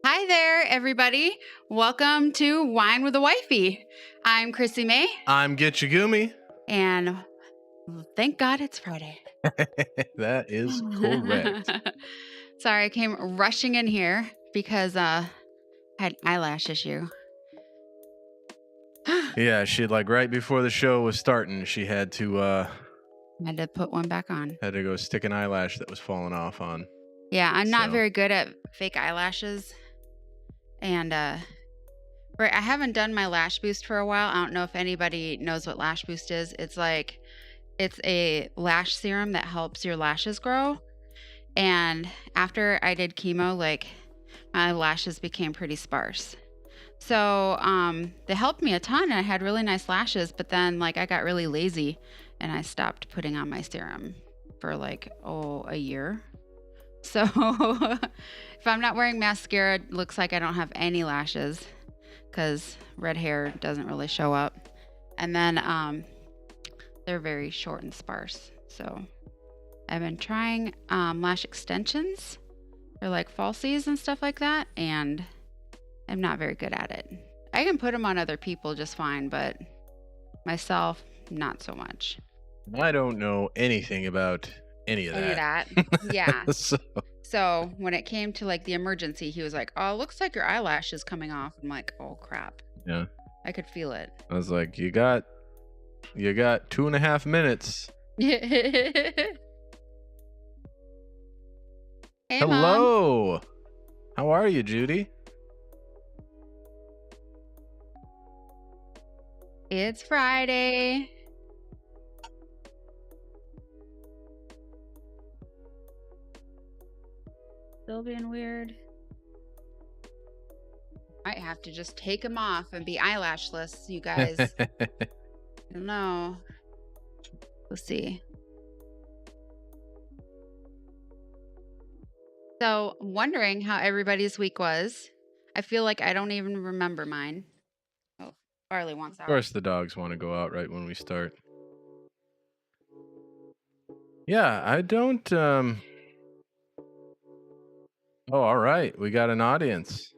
Hi there, everybody. Welcome to Wine with the Wifey. I'm Krissimay. I'm Gitchegumi. And thank God it's Friday. That is correct. Sorry, I came rushing in here because I had eyelash issue. Yeah, she right before the show was starting, she had to put one back on. Had to go stick an eyelash that was falling off on. Yeah, I'm not very good at fake eyelashes. And I haven't done my lash boost for a while. I don't know if anybody knows what lash boost is. It's a lash serum that helps your lashes grow. And after I did chemo, my lashes became pretty sparse. So they helped me a ton. I had really nice lashes, but then I got really lazy and I stopped putting on my serum for a year. So if I'm not wearing mascara, it looks like I don't have any lashes because red hair doesn't really show up. And then they're very short and sparse. So I've been trying lash extensions or falsies and stuff like that, and I'm not very good at it. I can put them on other people just fine, but myself, not so much. I don't know anything about any of that. Yeah. So when it came to the emergency, he was like, "Oh, looks like your eyelash is coming off." I'm like, "Oh crap." Yeah. I could feel it. I was like, you got 2.5 minutes. Hey, hello. Mom. How are you, Judy? It's Friday. Still being weird. Might have to just take them off and be eyelashless, you guys. I don't know. We'll see. So, I'm wondering how everybody's week was. I feel like I don't even remember mine. Oh, Barley wants out. Of course, the dogs want to go out right when we start. Yeah, I don't. Oh, all right. We got an audience.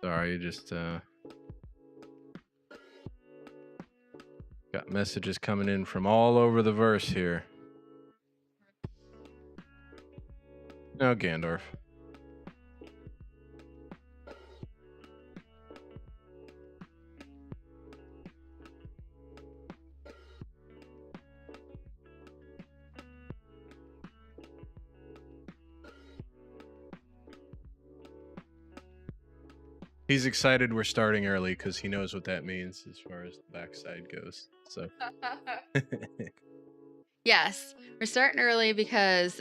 Sorry, just got messages coming in from all over the verse here. No, Gandorf. He's excited we're starting early because he knows what that means as far as the backside goes. So yes, we're starting early because.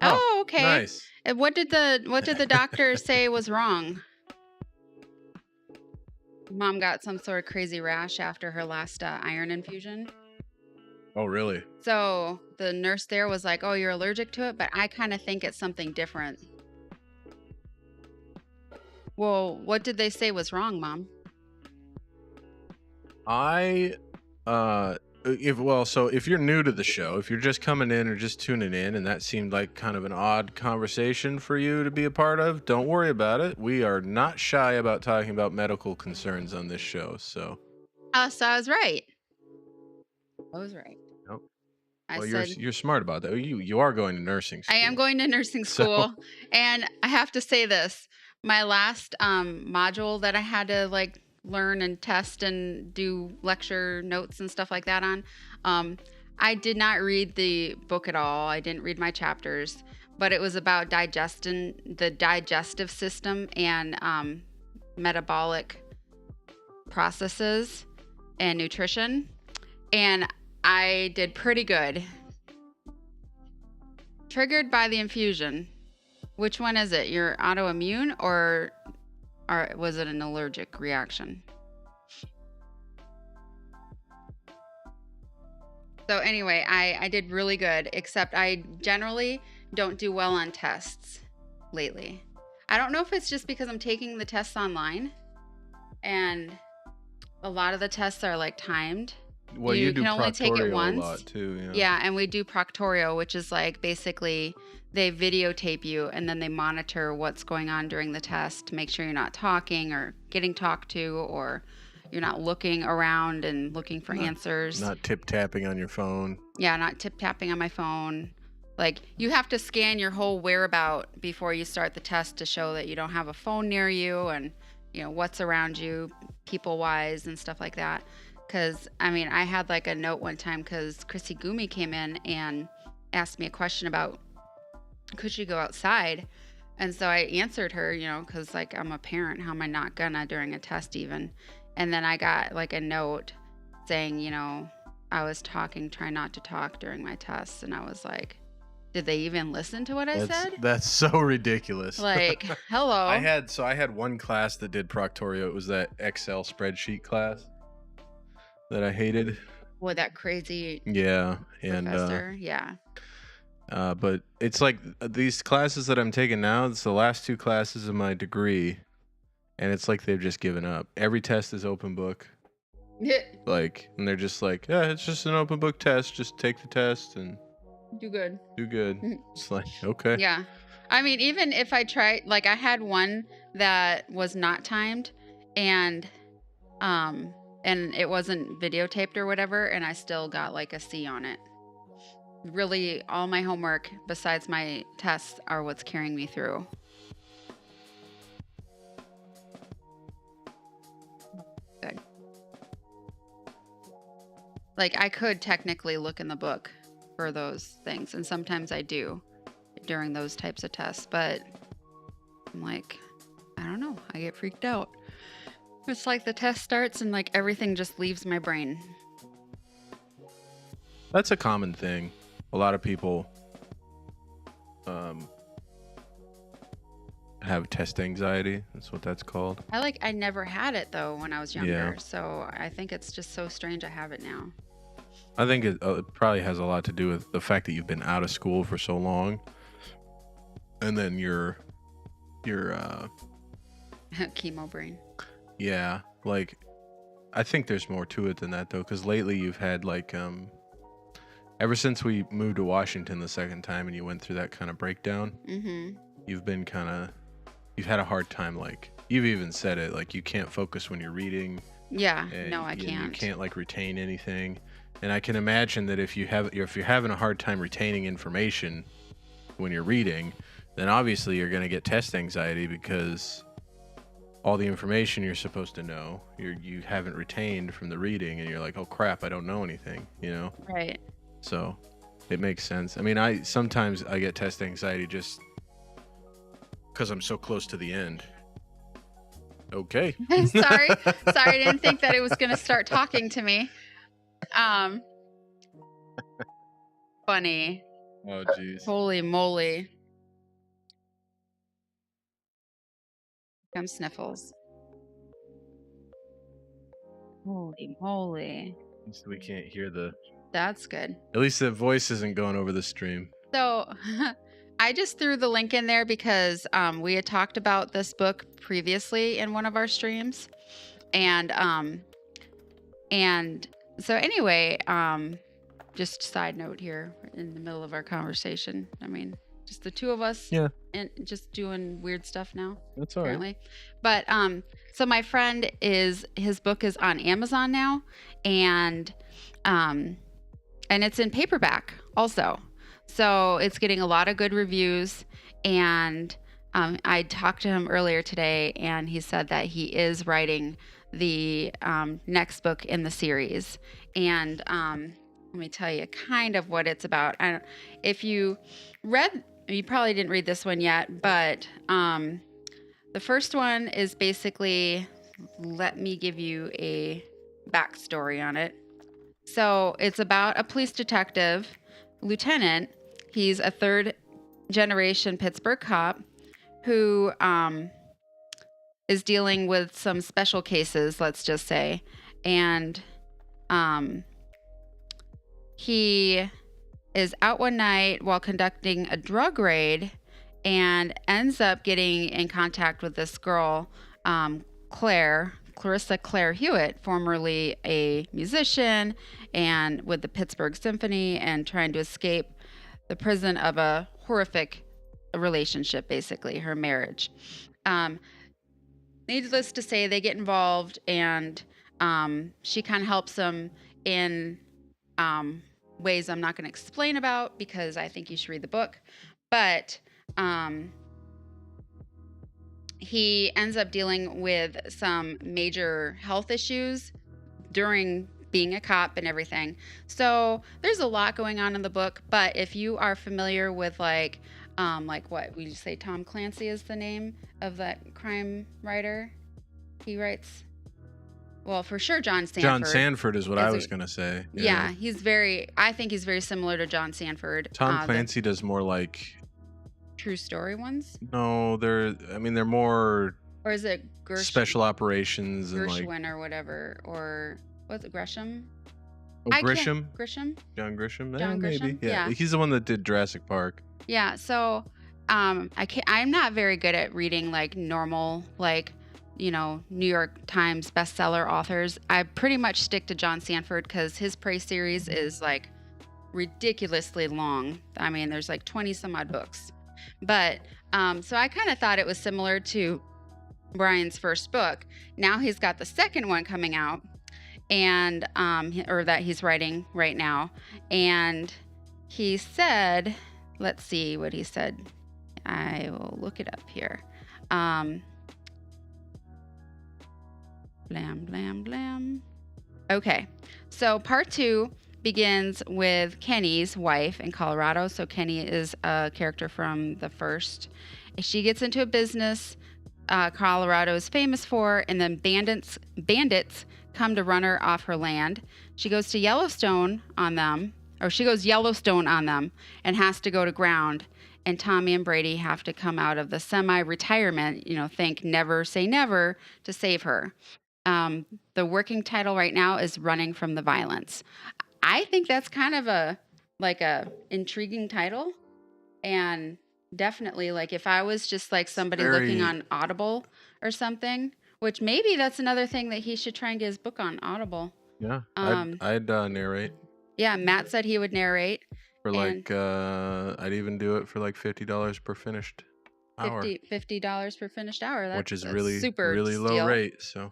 Oh, okay. Nice. What did the doctor say was wrong? Mom got some sort of crazy rash after her last iron infusion. Oh, really? So the nurse there was like, "Oh, you're allergic to it," but I kind of think it's something different. Well, what did they say was wrong, Mom? If you're new to the show, if you're just coming in or just tuning in, and that seemed like kind of an odd conversation for you to be a part of, don't worry about it. We are not shy about talking about medical concerns on this show. So I was right. Nope. You're smart about that. You are going to nursing school. I am going to nursing school, and I have to say this. My last module that I had to learn and test and do lecture notes and stuff like that on, I did not read the book at all. I didn't read my chapters, but it was about the digestive system and metabolic processes and nutrition, and I did pretty good. Triggered by the infusion. Which one is it? Your autoimmune or was it an allergic reaction? So anyway, I did really good, except I generally don't do well on tests lately. I don't know if it's just because I'm taking the tests online and a lot of the tests are like timed. Well, you do can only take it proctorio once. a lot too. Yeah. Yeah, and we do proctorio, which is like basically they videotape you and then they monitor what's going on during the test to make sure you're not talking or getting talked to, or you're not looking around and looking for answers. Not tip-tapping on your phone. Yeah, not tip-tapping on my phone. Like, you have to scan your whole whereabout before you start the test to show that you don't have a phone near you and, you know, what's around you, people-wise and stuff like that. Because, I mean, I had like a note one time because Gitchegumi came in and asked me a question about, could she go outside? And so I answered her, you know, because like I'm a parent, how am I not gonna during a test even? And then I got like a note saying, you know, I was talking, try not to talk during my tests. And I was like, did they even listen to what I said? That's so ridiculous. Like, hello. I had one class that did proctorio. It was that Excel spreadsheet class that I hated. With that crazy professor. Yeah. But it's like these classes that I'm taking now, it's the last 2 classes of my degree, and it's like they've just given up. Every test is open book. Like, and they're just like, yeah, it's just an open book test. Just take the test and do good. It's like, okay. Yeah. I mean, even if I tried, like I had one that was not timed and it wasn't videotaped or whatever, and I still got like a C on it. Really, all my homework besides my tests are what's carrying me through. Good. Like, I could technically look in the book for those things, and sometimes I do during those types of tests, but I'm like, I don't know, I get freaked out. It's like the test starts and like everything just leaves my brain. That's a common thing. A lot of people have test anxiety. That's what that's called. I never had it though when I was younger, so I think it's just so strange I have it now. I think it probably has a lot to do with the fact that you've been out of school for so long, and then your chemo brain. Yeah, like I think there's more to it than that though, because lately you've had like ever since we moved to Washington the second time and you went through that kind of breakdown, you've had a hard time. Like you've even said it, like you can't focus when you're reading. Yeah, no, I can't. You can't like retain anything. And I can imagine that if you're having a hard time retaining information when you're reading, then obviously you're going to get test anxiety because all the information you're supposed to know, you haven't retained from the reading, and you're like, oh crap, I don't know anything, you know? Right. So it makes sense. I mean, sometimes I get test anxiety just because I'm so close to the end. Okay. Sorry, I didn't think that it was going to start talking to me. Funny. Oh jeez. Holy moly. Come sniffles. Holy moly. So we can't hear That's good. At least the voice isn't going over the stream. So I just threw the link in there because we had talked about this book previously in one of our streams. And so anyway, just side note here in the middle of our conversation. I mean, just the two of us, and just doing weird stuff now. That's all right. But so my friend his book is on Amazon now, and it's in paperback also. So it's getting a lot of good reviews, and I talked to him earlier today, and he said that he is writing the next book in the series. And let me tell you kind of what it's about. If you probably didn't read this one yet, but the first one is basically, let me give you a backstory on it. So it's about a police detective, lieutenant. He's a third-generation Pittsburgh cop who is dealing with some special cases, let's just say. And he is out one night while conducting a drug raid and ends up getting in contact with this girl, Clarissa Claire Hewitt, formerly a musician and with the Pittsburgh Symphony, and trying to escape the prison of a horrific relationship, basically, her marriage. Needless to say, they get involved, and she kind of helps him in ways I'm not going to explain about because I think you should read the book. But he ends up dealing with some major health issues during being a cop and everything. So there's a lot going on in the book, but if you are familiar with like what we say, Tom Clancy is the name of that crime writer. He writes, well, for sure, John Sanford. John Sanford is what I was going to say. Yeah, I think he's very similar to John Sanford. Tom Clancy does more like true story ones? No, they're more, or is it special operations and Gershwin or whatever, or what's it, Gresham? Oh, Grisham? Grisham? John Grisham? John maybe. Grisham? Yeah. He's the one that did Jurassic Park. Yeah, so I'm not very good at reading like normal, like, you know, New York Times bestseller authors. I pretty much stick to John Sanford because his Prey series is like ridiculously long. I mean, there's like 20 some odd books. But so I kind of thought it was similar to Brian's first book. Now he's got the second one coming out, and or that he's writing right now. And he said, let's see what he said. I will look it up here. Blam, blam, blam. Okay, so part 2 begins with Kenny's wife in Colorado. So Kenny is a character from the first. She gets into a business Colorado is famous for, and then bandits come to run her off her land. She goes to Yellowstone on them, and has to go to ground. And Tommy and Brady have to come out of the semi-retirement, think never say never, to save her. The working title right now is Running from the Violence. I think that's kind of a intriguing title, and definitely like if I was just like somebody looking on Audible or something, which maybe that's another thing that he should try and get his book on Audible. Yeah, I'd narrate. Yeah, Matt said he would narrate. For I'd even do it for like $50 per finished hour. $50 per finished hour. Which is really super really low rate. So.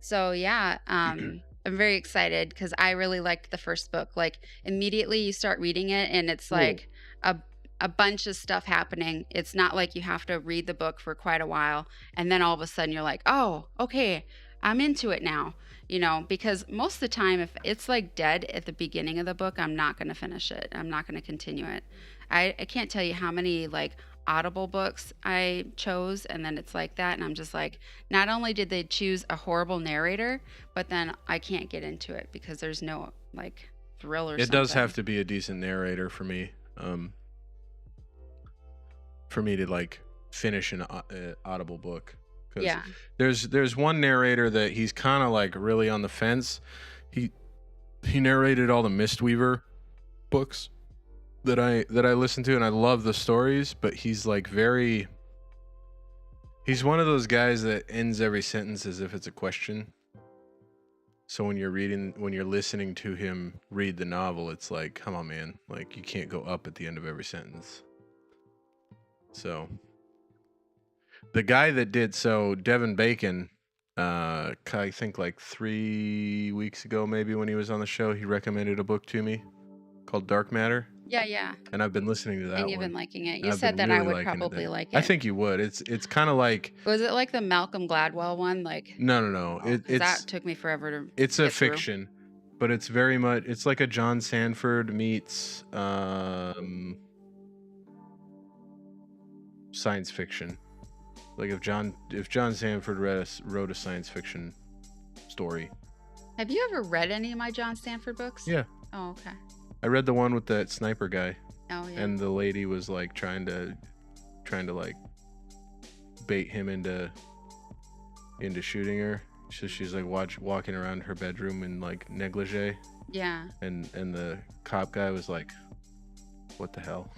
So yeah, I'm very excited because I really liked the first book. Like immediately you start reading it and it's like a bunch of stuff happening. It's not like you have to read the book for quite a while and then all of a sudden you're like, oh, okay, I'm into it now. Because most of the time if it's like dead at the beginning of the book, I'm not going to finish it. I'm not going to continue it. I can't tell you how many like Audible books I chose, and then it's like that, and I'm just like, not only did they choose a horrible narrator, but then I can't get into it because there's no like thrill or something. It does have to be a decent narrator for me. For me to like finish an Audible book. Yeah. There's one narrator that he's kind of like really on the fence. He narrated all the Mistweaver books that I listen to, and I love the stories, but he's like he's one of those guys that ends every sentence as if it's a question. So when you're listening to him read the novel, it's like, come on, man, like you can't go up at the end of every sentence. So the guy that did Devin Bacon, I think like 3 weeks ago, maybe when he was on the show, he recommended a book to me called Dark Matter. Yeah. And I've been listening to that one. And you've been liking it. You said that I would probably like it. I think you would. It's kind of like... Was it like the Malcolm Gladwell one? No. That took me forever to It's a fiction, but it's very much... It's like a John Sanford meets science fiction. Like if John Sanford wrote a science fiction story. Have you ever read any of my John Sanford books? Yeah. Oh, okay. I read the one with that sniper guy. Oh yeah. And the lady was like trying to like bait him into shooting her. So she's like walking around her bedroom in like negligee. Yeah. And the cop guy was like, "What the hell?"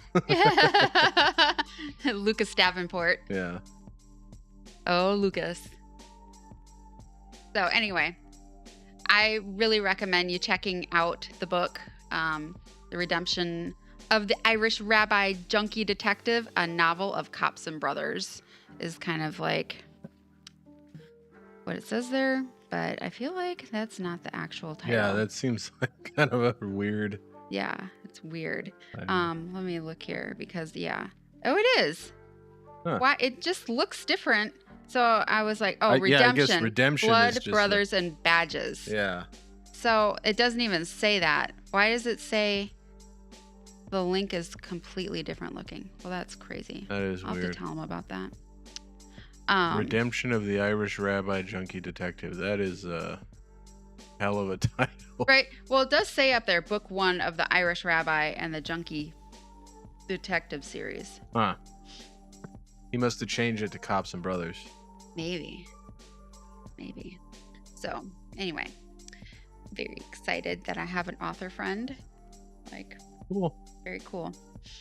Lucas Davenport. Yeah. Oh, Lucas. So anyway, I really recommend you checking out the book, The Redemption of the Irish Rabbi Junkie Detective, a novel of cops and brothers, is kind of like what it says there, but I feel like that's not the actual title. Yeah, that seems like kind of a weird. Yeah, it's weird. Let me look here because oh, it is. Huh. Why? It just looks different. So I was like, oh, Yeah, Redemption. I guess Redemption Blood, is just Brothers, and Badges. Yeah. So it doesn't even say that. Why does it say the link is completely different looking? Well, that's crazy. That is I'll weird. have to tell him about that. Redemption of the Irish Rabbi Junkie Detective. That is a hell of a title. Right. Well, it does say up there, book 1 of the Irish Rabbi and the Junkie Detective series. Huh. He must have changed it to Cops and Brothers. Maybe. So, anyway, very excited that I have an author friend. Like, cool. Very cool.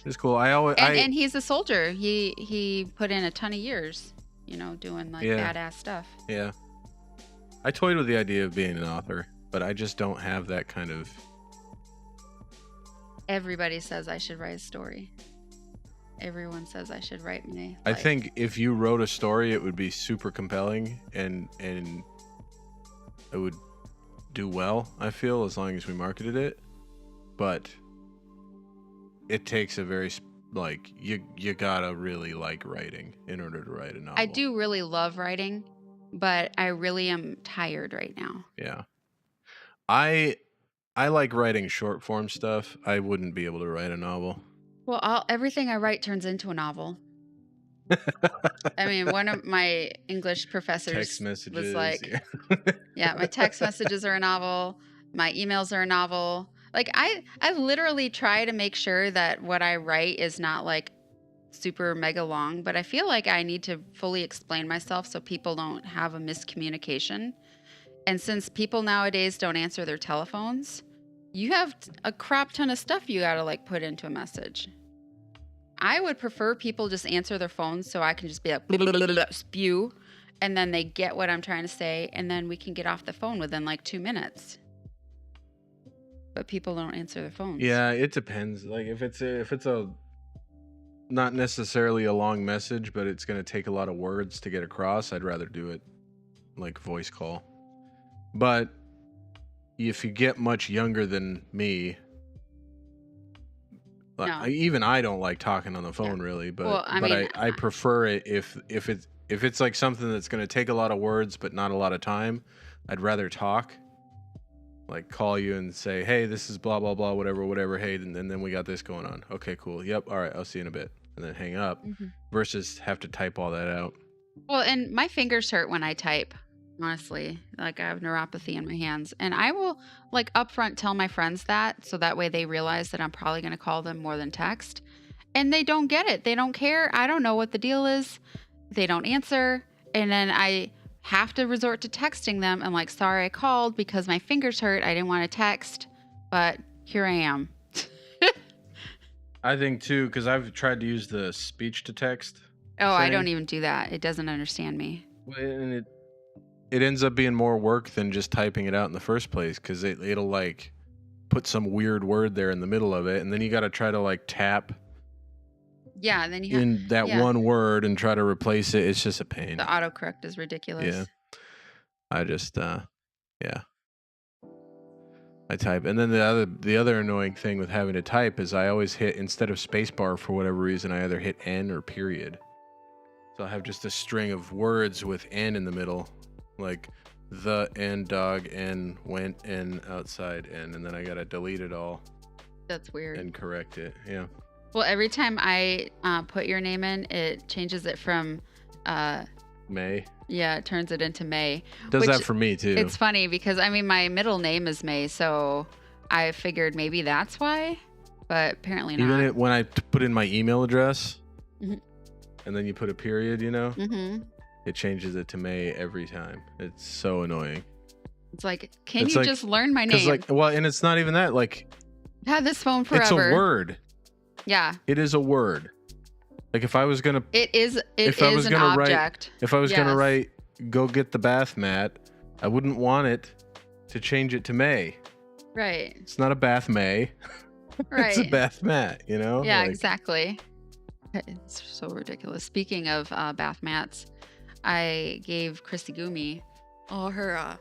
It's cool. And he's a soldier. He put in a ton of years, doing like badass stuff. Yeah. I toyed with the idea of being an author, but I just don't have that kind of. Everybody says I should write a story. Everyone says I should write my. I think if you wrote a story, it would be super compelling and it would do well. I feel as long as we marketed it, but it takes a very you gotta really like writing in order to write a novel. I do really love writing, but I really am tired right now. Yeah, I like writing short form stuff. I wouldn't be able to write a novel. Well, everything I write turns into a novel. I mean, one of my English professors text messages, was like, yeah, my text messages are a novel. My emails are a novel. Like I literally try to make sure that what I write is not like super mega long, but I feel like I need to fully explain myself so people don't have a miscommunication. And since people nowadays don't answer their telephones, you have a crap ton of stuff you got to like put into a message. I would prefer people just answer their phones so I can just be like blah, blah, blah, blah, spew, and then they get what I'm trying to say, and then we can get off the phone within like 2 minutes. But people don't answer their phones. Yeah, it depends. Like if it's a not necessarily a long message, but it's going to take a lot of words to get across, I'd rather do it like voice call. But if you get much younger than me, No. even I don't like talking on the phone really, but Well, I prefer it if it's like something that's going to take a lot of words but not a lot of time. I'd rather talk, like call you and say, hey, this is blah blah blah, whatever, hey, and then we got this going on. Okay, cool, yep, all right, I'll see you in a bit, and then hang up. Versus have to type all that out. Well, and my fingers hurt when I type. Honestly, like I have neuropathy in my hands, and I will like upfront tell my friends that so that way they realize that I'm probably going to call them more than text, and they don't get it. They don't care. I don't know what the deal is. They don't answer, and then I have to resort to texting them. I'm like, sorry I called because my fingers hurt. I didn't want to text, but here I am. I think too, because I've tried to use the speech to text. Oh, I don't even do that. It doesn't understand me. And it ends up being more work than just typing it out in the first place, because it'll like put some weird word there in the middle of it, and then you got to try to like tap then in that one word and try to replace it. It's just a pain. The autocorrect is ridiculous. Yeah. I just I type, and then the other annoying thing with having to type is I always hit, instead of spacebar for whatever reason, I either hit N or period. So I have just a string of words with N in the middle. Like the and dog and went and outside and then I gotta delete it all. That's weird. And correct it. Yeah. Well, every time I put your name in, it changes it from May. Yeah, it turns it into May. Does that for me too. It's funny because my middle name is May, so I figured maybe that's why. but apparently not. Even when I put in my email address, Mhm. and then you put a period, Mm-hmm. it changes it to May every time. It's so annoying. It's like, can you just learn my name? And it's not even that. Like, I've had this phone forever. It's a word. Yeah. It is a word. Like if I was gonna. It is an object. If I was gonna write, go get the bath mat, I wouldn't want it to change it to May. Right. It's not a bath May. Right. It's a bath mat, Yeah, exactly. It's so ridiculous. Speaking of bath mats, I gave Krissigumi all her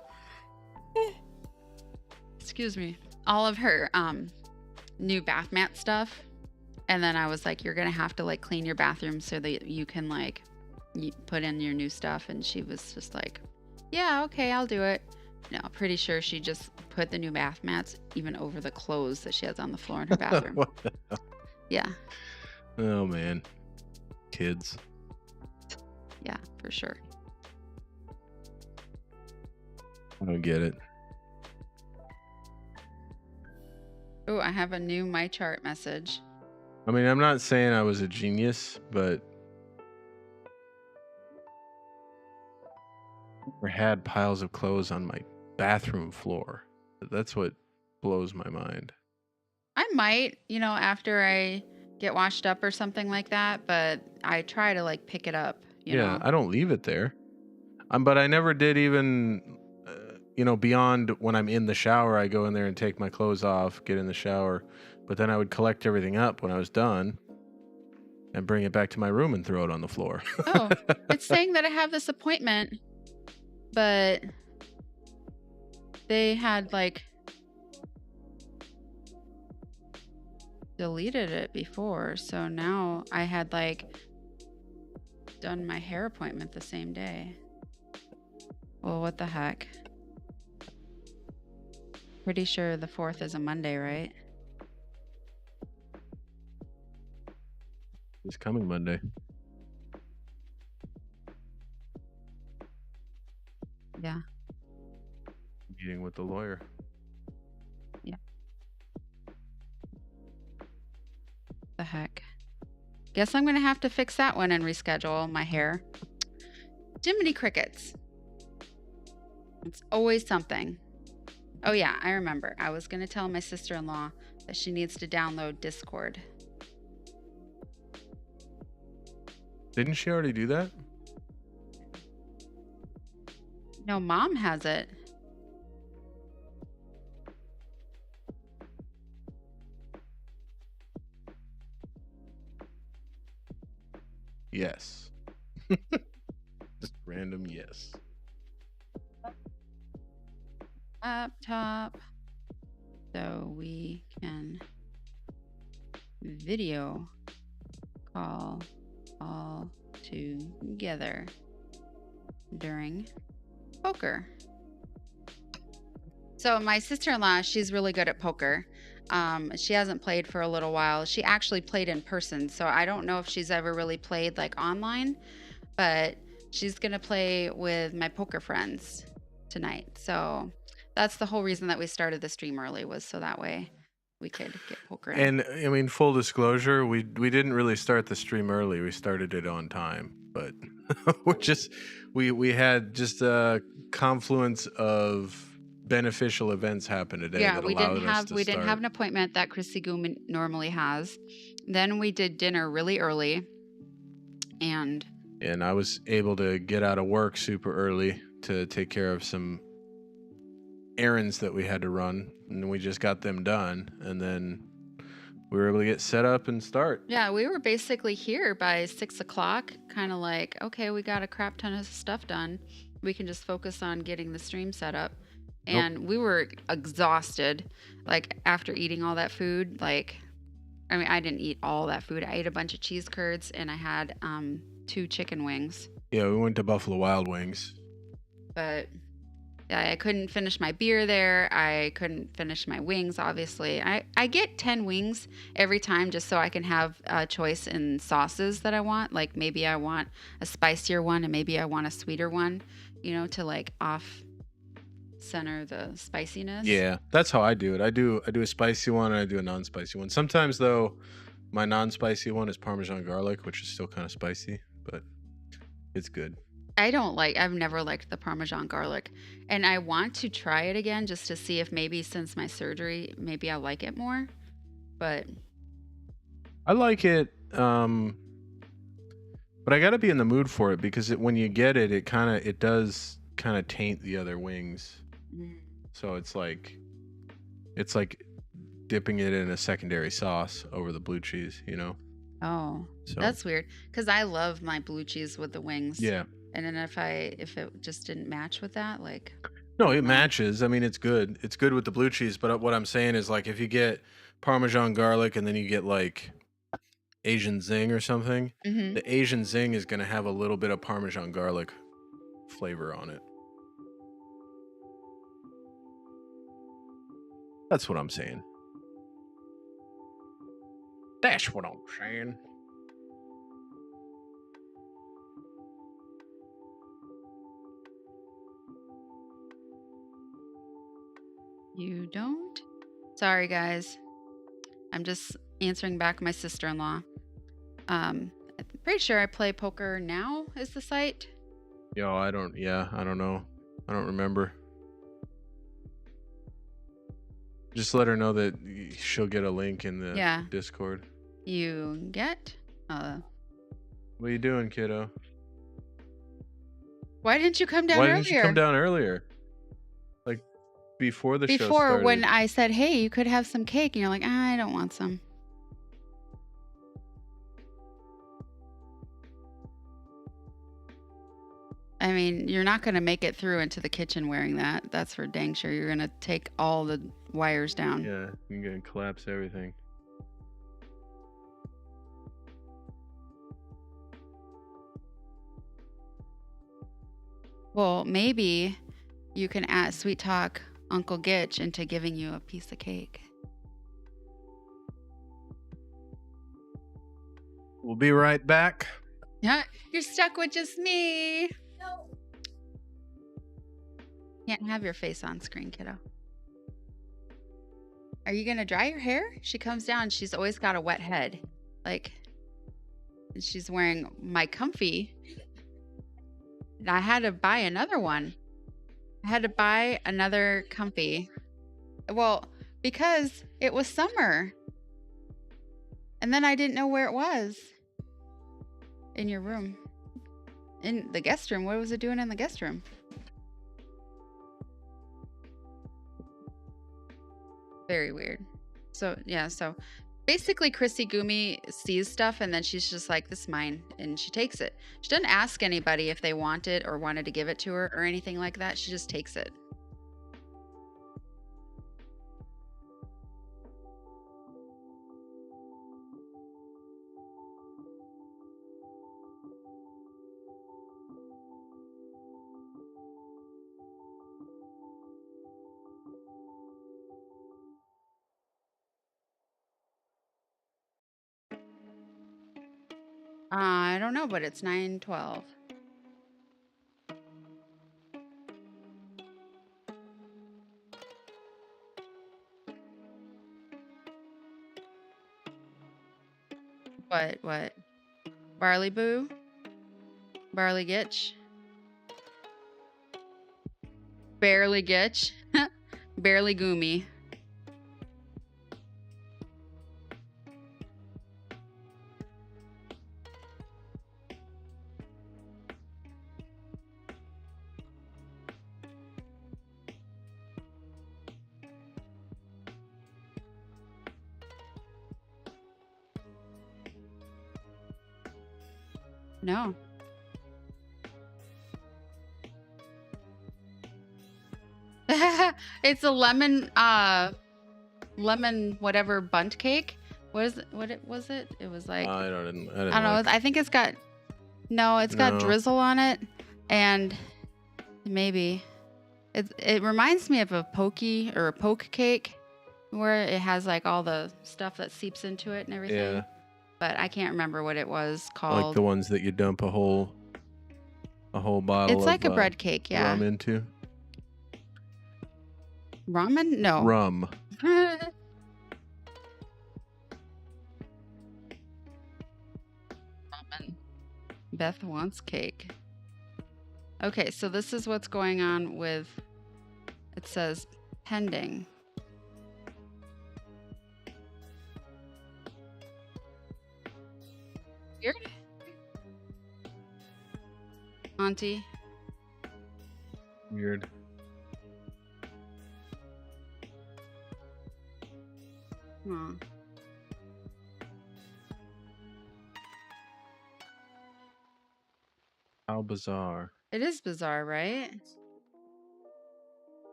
excuse me, all of her new bath mat stuff, and then I was like, you're gonna have to like clean your bathroom so that you can like put in your new stuff, and she was just like, yeah, okay, I'll do it. No, pretty sure she just put the new bath mats even over the clothes that she has on the floor in her bathroom. What the hell? Yeah. Oh man, kids. Yeah, for sure. I don't get it. Oh, I have a new My Chart message. I mean, I'm not saying I was a genius, but I never had piles of clothes on my bathroom floor. That's what blows my mind. I might, after I get washed up or something like that, but I try to like pick it up. You know? I don't leave it there. But I never did even, beyond when I'm in the shower, I go in there and take my clothes off, get in the shower. But then I would collect everything up when I was done and bring it back to my room and throw it on the floor. Oh, it's saying that I have this appointment, but they had like deleted it before. So now I had like done my hair appointment the same day. Well, what the heck? Pretty sure the 4th is a Monday, right? It's coming Monday. Yeah. Meeting with the lawyer. Yeah. The heck? Guess I'm gonna have to fix that one and reschedule my hair. Jiminy crickets. It's always something. Oh yeah, I remember. I was gonna tell my sister-in-law that she needs to download Discord. Didn't she already do that? No, Mom has it. Yes. Just random yes. Up top. So we can video call all together during poker. So my sister-in-law, she's really good at poker. She hasn't played for a little while. She actually played in person, so I don't know if she's ever really played like online, but she's gonna play with my poker friends tonight. So that's the whole reason that we started the stream early, was so that way we could get poker in. And I mean, full disclosure, we didn't really start the stream early. We started it on time, but we had just a confluence of beneficial events happen today. Yeah, that we allowed didn't us have to we didn't start. have an appointment that Krissigumi normally has. Then we did dinner really early, and I was able to get out of work super early to take care of some errands that we had to run, and we just got them done, and then we were able to get set up and start. yeah, we were basically here by 6 o'clock, kind of like, okay, we got a crap ton of stuff done. We can just focus on getting the stream set up. And we were exhausted, like after eating all that food. Like, I mean, I didn't eat all that food. I ate a bunch of cheese curds, and I had 2 chicken wings. Yeah, we went to Buffalo Wild Wings. But yeah, I couldn't finish my beer there. I couldn't finish my wings, obviously. I get 10 wings every time just so I can have a choice in sauces that I want. Like maybe I want a spicier one and maybe I want a sweeter one, to like center the spiciness. Yeah, that's how I do it. I do a spicy one and I do a non-spicy one. Sometimes though, my non-spicy one is Parmesan garlic, which is still kind of spicy, but it's good. I've never liked the Parmesan garlic, and I want to try it again just to see if maybe since my surgery, maybe I'll like it more. But I like it, but I got to be in the mood for it because when you get it, it does kind of taint the other wings. So it's like dipping it in a secondary sauce over the blue cheese, you know? Oh, So that's weird because I love my blue cheese with the wings. yeah. And then if it just didn't match with that, like, No, it matches. I mean, it's good. It's good with the blue cheese, but what I'm saying is like if you get Parmesan garlic and then you get like Asian zing or something, the Asian zing is going to have a little bit of Parmesan garlic flavor on it. That's what I'm saying. That's what I'm saying. You don't? Sorry, guys. I'm just answering back my sister-in-law. I'm pretty sure I play poker now is the site. I don't know. I don't remember. Just let her know that she'll get a link in the Discord. You get? What are you doing, kiddo? Why didn't you come down earlier? Why didn't you come down earlier? Like before the show started. Before, when I said, hey, you could have some cake, and you're like, I don't want some. I mean, you're not going to make it through into the kitchen wearing that. That's for dang sure. You're going to take all the wires down. Yeah, you're going to collapse everything. Well, maybe you can sweet talk Uncle Gitch into giving you a piece of cake. We'll be right back. Yeah, you're stuck with just me. No. Can't have your face on screen, kiddo. Are you gonna dry your hair? She comes down. She's always got a wet head. Like, she's wearing my comfy. And I had to buy another one. I had to buy another comfy. Well, because it was summer. And then I didn't know where it was. In your room. In the guest room. What was it doing in the guest room? Very weird. So, yeah, so basically Gitchegumi sees stuff and then she's just like, this is mine, and she takes it. She doesn't ask anybody if they want it or wanted to give it to her or anything like that. She just takes it. I don't know, but it's 9:12. What? Barley Boo? Barley Gitch? Barely Gitch? Barely Goomy. No. It's a lemon whatever bunt cake. Was it? It was like I don't know. I think it's got got drizzle on it, and maybe it reminds me of a pokey or a poke cake where it has like all the stuff that seeps into it and everything. Yeah. But I can't remember what it was called. Like the ones that you dump a whole bottle. It's like a bread cake, yeah. Rum into. Ramen? No. Rum. Ramen. Beth wants cake. Okay, so this is what's going on with, it says pending. Weird. Auntie. Weird. Huh. How bizarre. It is bizarre, right?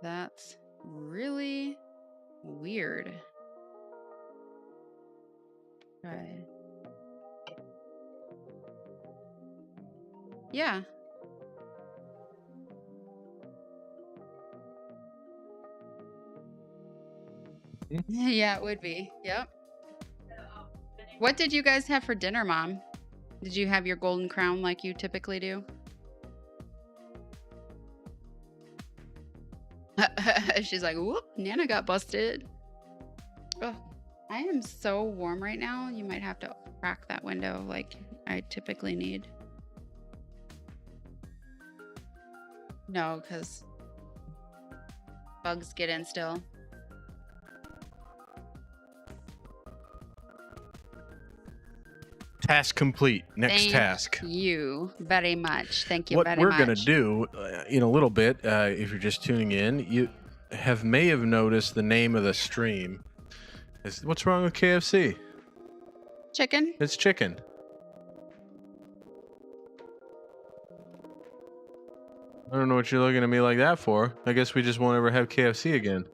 That's really weird. Right. Yeah. Yeah, it would be. Yep. What did you guys have for dinner, Mom? Did you have your golden crown like you typically do? She's like, whoop, Nana got busted. Oh, I am so warm right now. You might have to crack that window like I typically need. No, because bugs get in still. Task complete. Next Thank task. you very much. Thank you What very much. we're going to do in a little bit, if you're just tuning in, you may have noticed the name of the stream. What's wrong with KFC? Chicken? It's chicken. I don't know what you're looking at me like that for. I guess we just won't ever have KFC again.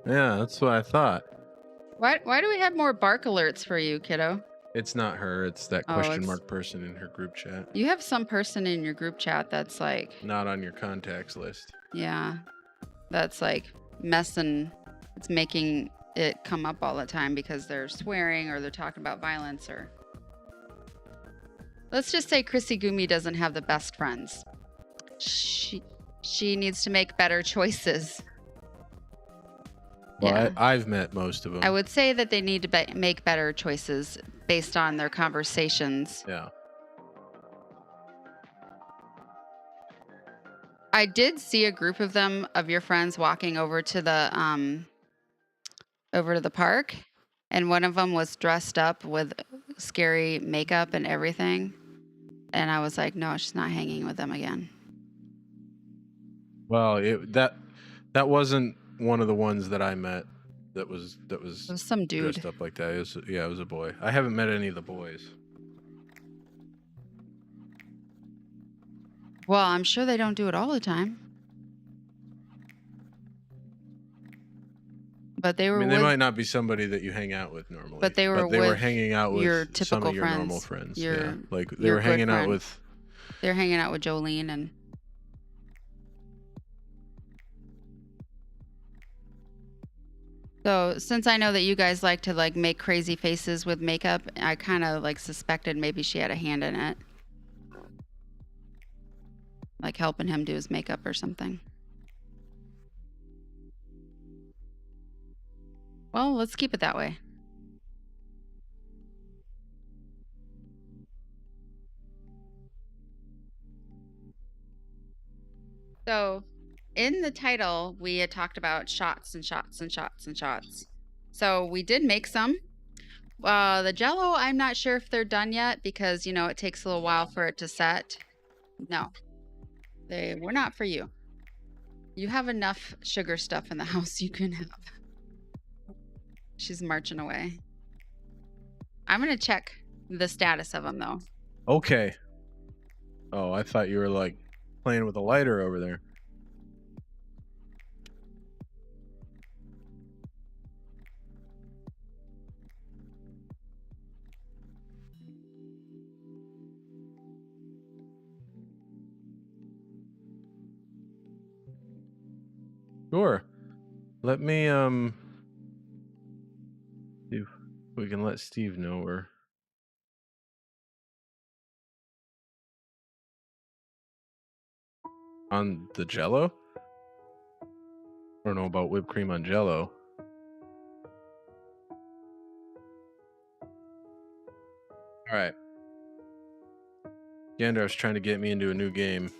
Yeah, that's what I thought. Why do we have more bark alerts for you, kiddo? It's not her. It's that question mark person in her group chat. You have some person in your group chat that's like... Not on your contacts list. Yeah. That's like messing... It's making it come up all the time because they're swearing or they're talking about violence or... Let's just say Krissigumi doesn't have the best friends. She needs to make better choices. Well, Yeah. I've met most of them. I would say that they need to make better choices based on their conversations. Yeah. I did see a group of them, of your friends, walking over to the park, and one of them was dressed up with scary makeup and everything. And I was like, no, she's not hanging with them again. Well, that wasn't one of the ones that I met. That was It was some dude. dressed up like that. It was a boy. I haven't met any of the boys. Well, I'm sure they don't do it all the time. But they were. I mean, they might not be somebody that you hang out with normally. But they were. But they were hanging out with your typical some of your friends. normal friends. Your, yeah, like they were hanging out with. They're hanging out with Jolene and. So since I know that you guys like to like make crazy faces with makeup, I kind of like suspected maybe she had a hand in it. Like helping him do his makeup or something. Well, let's keep it that way. So in the title, we had talked about shots and shots and shots and shots. So we did make some. The Jell-O, I'm not sure if they're done yet because, you know, it takes a little while for it to set. No, they were not for you. You have enough sugar stuff in the house you can have. She's marching away. I'm going to check the status of them, though. Okay. Oh, I thought you were like playing with a lighter over there. Sure. Let me see if we can let Steve know we're On the Jell-O? I don't know about whipped cream on Jell-O. All right. Gandar's trying to get me into a new game.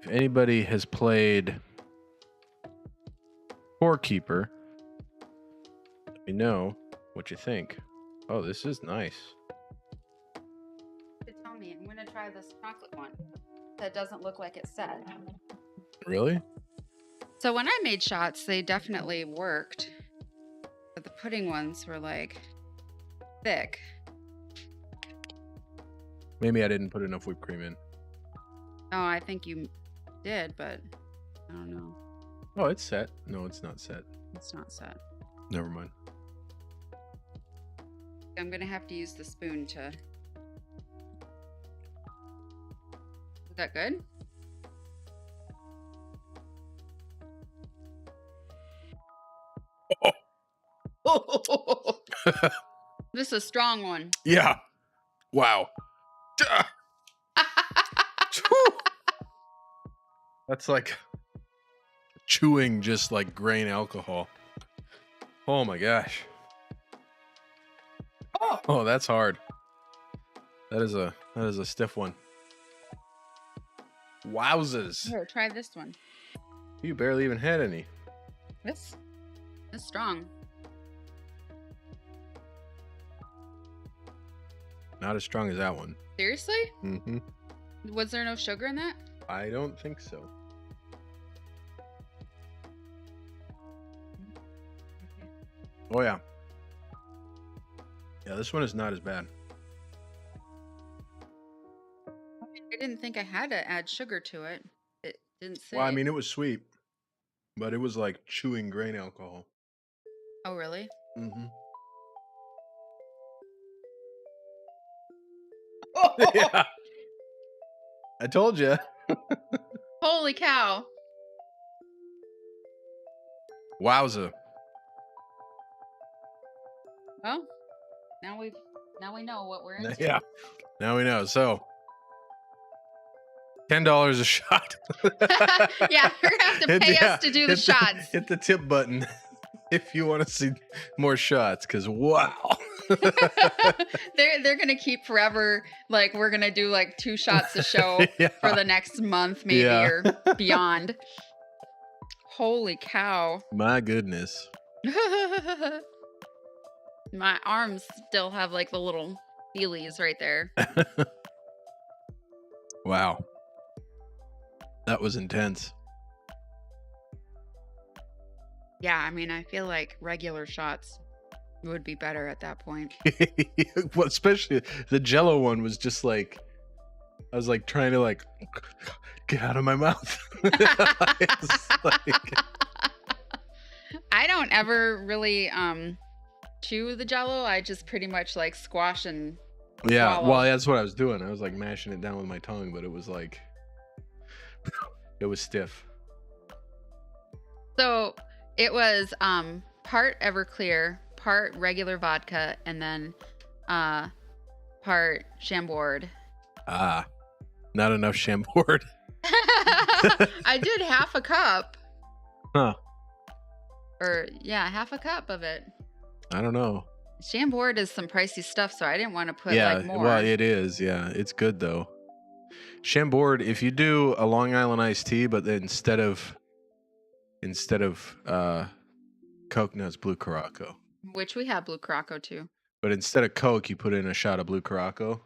If anybody has played Scorekeeper, let me know what you think. Oh, this is nice. Tell me, I'm gonna try this chocolate one that doesn't look like it's set. Really? So when I made shots, they definitely worked, but the pudding ones were like thick. Maybe I didn't put enough whipped cream in. Oh, I think you did, but I don't know. Oh, it's set. No, it's not set. It's not set. Never mind. I'm gonna have to use the spoon to. Is that good? This is a strong one. Yeah. Wow. That's like chewing just like grain alcohol. Oh my gosh. Oh, that's hard. That is a stiff one. Wowzers. Here, try this one. You barely even had any. This is strong. Not as strong as that one. Seriously? Mm-hmm. Was there no sugar in that? I don't think so. Oh yeah. Yeah, this one is not as bad. I didn't think I had to add sugar to it. It didn't say. Well, I mean, it was sweet, but it was like chewing grain alcohol. Oh, really? Mm-hmm. Oh! Yeah. I told you. Holy cow. Wowza. Well, now we know what we're into. Yeah. Now we know. So $10 a shot. Yeah, you're gonna have to pay us to do the shots. Hit the tip button if you want to see more shots, because wow. They're gonna keep forever. Like, we're gonna do like 2 shots a show for the next month, maybe, or beyond. Holy cow. My goodness. My arms still have like the little feelies right there. Wow. That was intense. Yeah, I mean, I feel like regular shots would be better at that point. Well, especially the Jell-O one was just like, I was like trying to like get out of my mouth. I don't ever really chew the Jell-O. I just pretty much like squash and swallow. Well, that's what I was doing. I was like mashing it down with my tongue, but it was like it was stiff. So it was part Everclear, part regular vodka, and then part Chambord. Ah, not enough Chambord. I did half a cup. Huh. Or yeah, half a cup of it. I don't know. Chambord is some pricey stuff, so I didn't want to put like more. Well, it is. Yeah, it's good though. Chambord, if you do a Long Island iced tea, but then instead of Coke, no, it's Blue Caraco. Which we have Blue Caraco too. But instead of Coke, you put in a shot of Blue Caraco.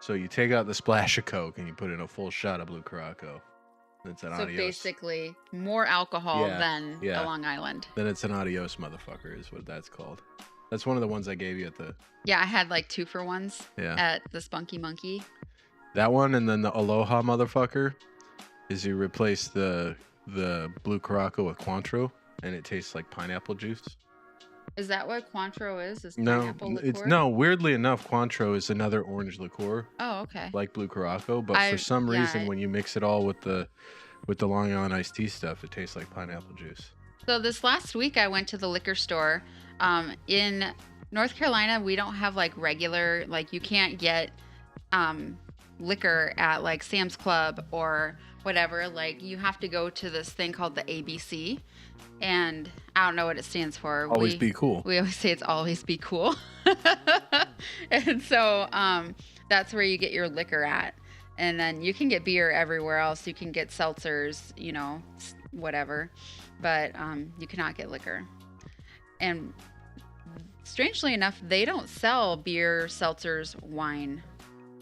So you take out the splash of Coke and you put in a full shot of Blue Caraco. It's an adios. Basically more alcohol than a Long Island. Then it's an adios motherfucker is what that's called. That's one of the ones I gave you at the... Yeah, I had like 2-for-1s at the Spunky Monkey. That one, and then the Aloha motherfucker is you replace the Blue Caraco with Cointreau, and it tastes like pineapple juice. Is that what Cointreau is? Is No, pineapple liqueur? it's no. Weirdly enough, Cointreau is another orange liqueur. Oh, okay. Like Blue Caraco, but for some reason, when you mix it all with the Long Island iced tea stuff, it tastes like pineapple juice. So this last week, I went to the liquor store. In North Carolina, we don't have like regular, like you can't get liquor at like Sam's Club or whatever, like you have to go to this thing called the ABC, and I don't know what it stands for. Always be cool. We always say it's always be cool. And so that's where you get your liquor at. And then you can get beer everywhere else. You can get seltzers, you know, whatever. But you cannot get liquor. And strangely enough, they don't sell beer, seltzers, wine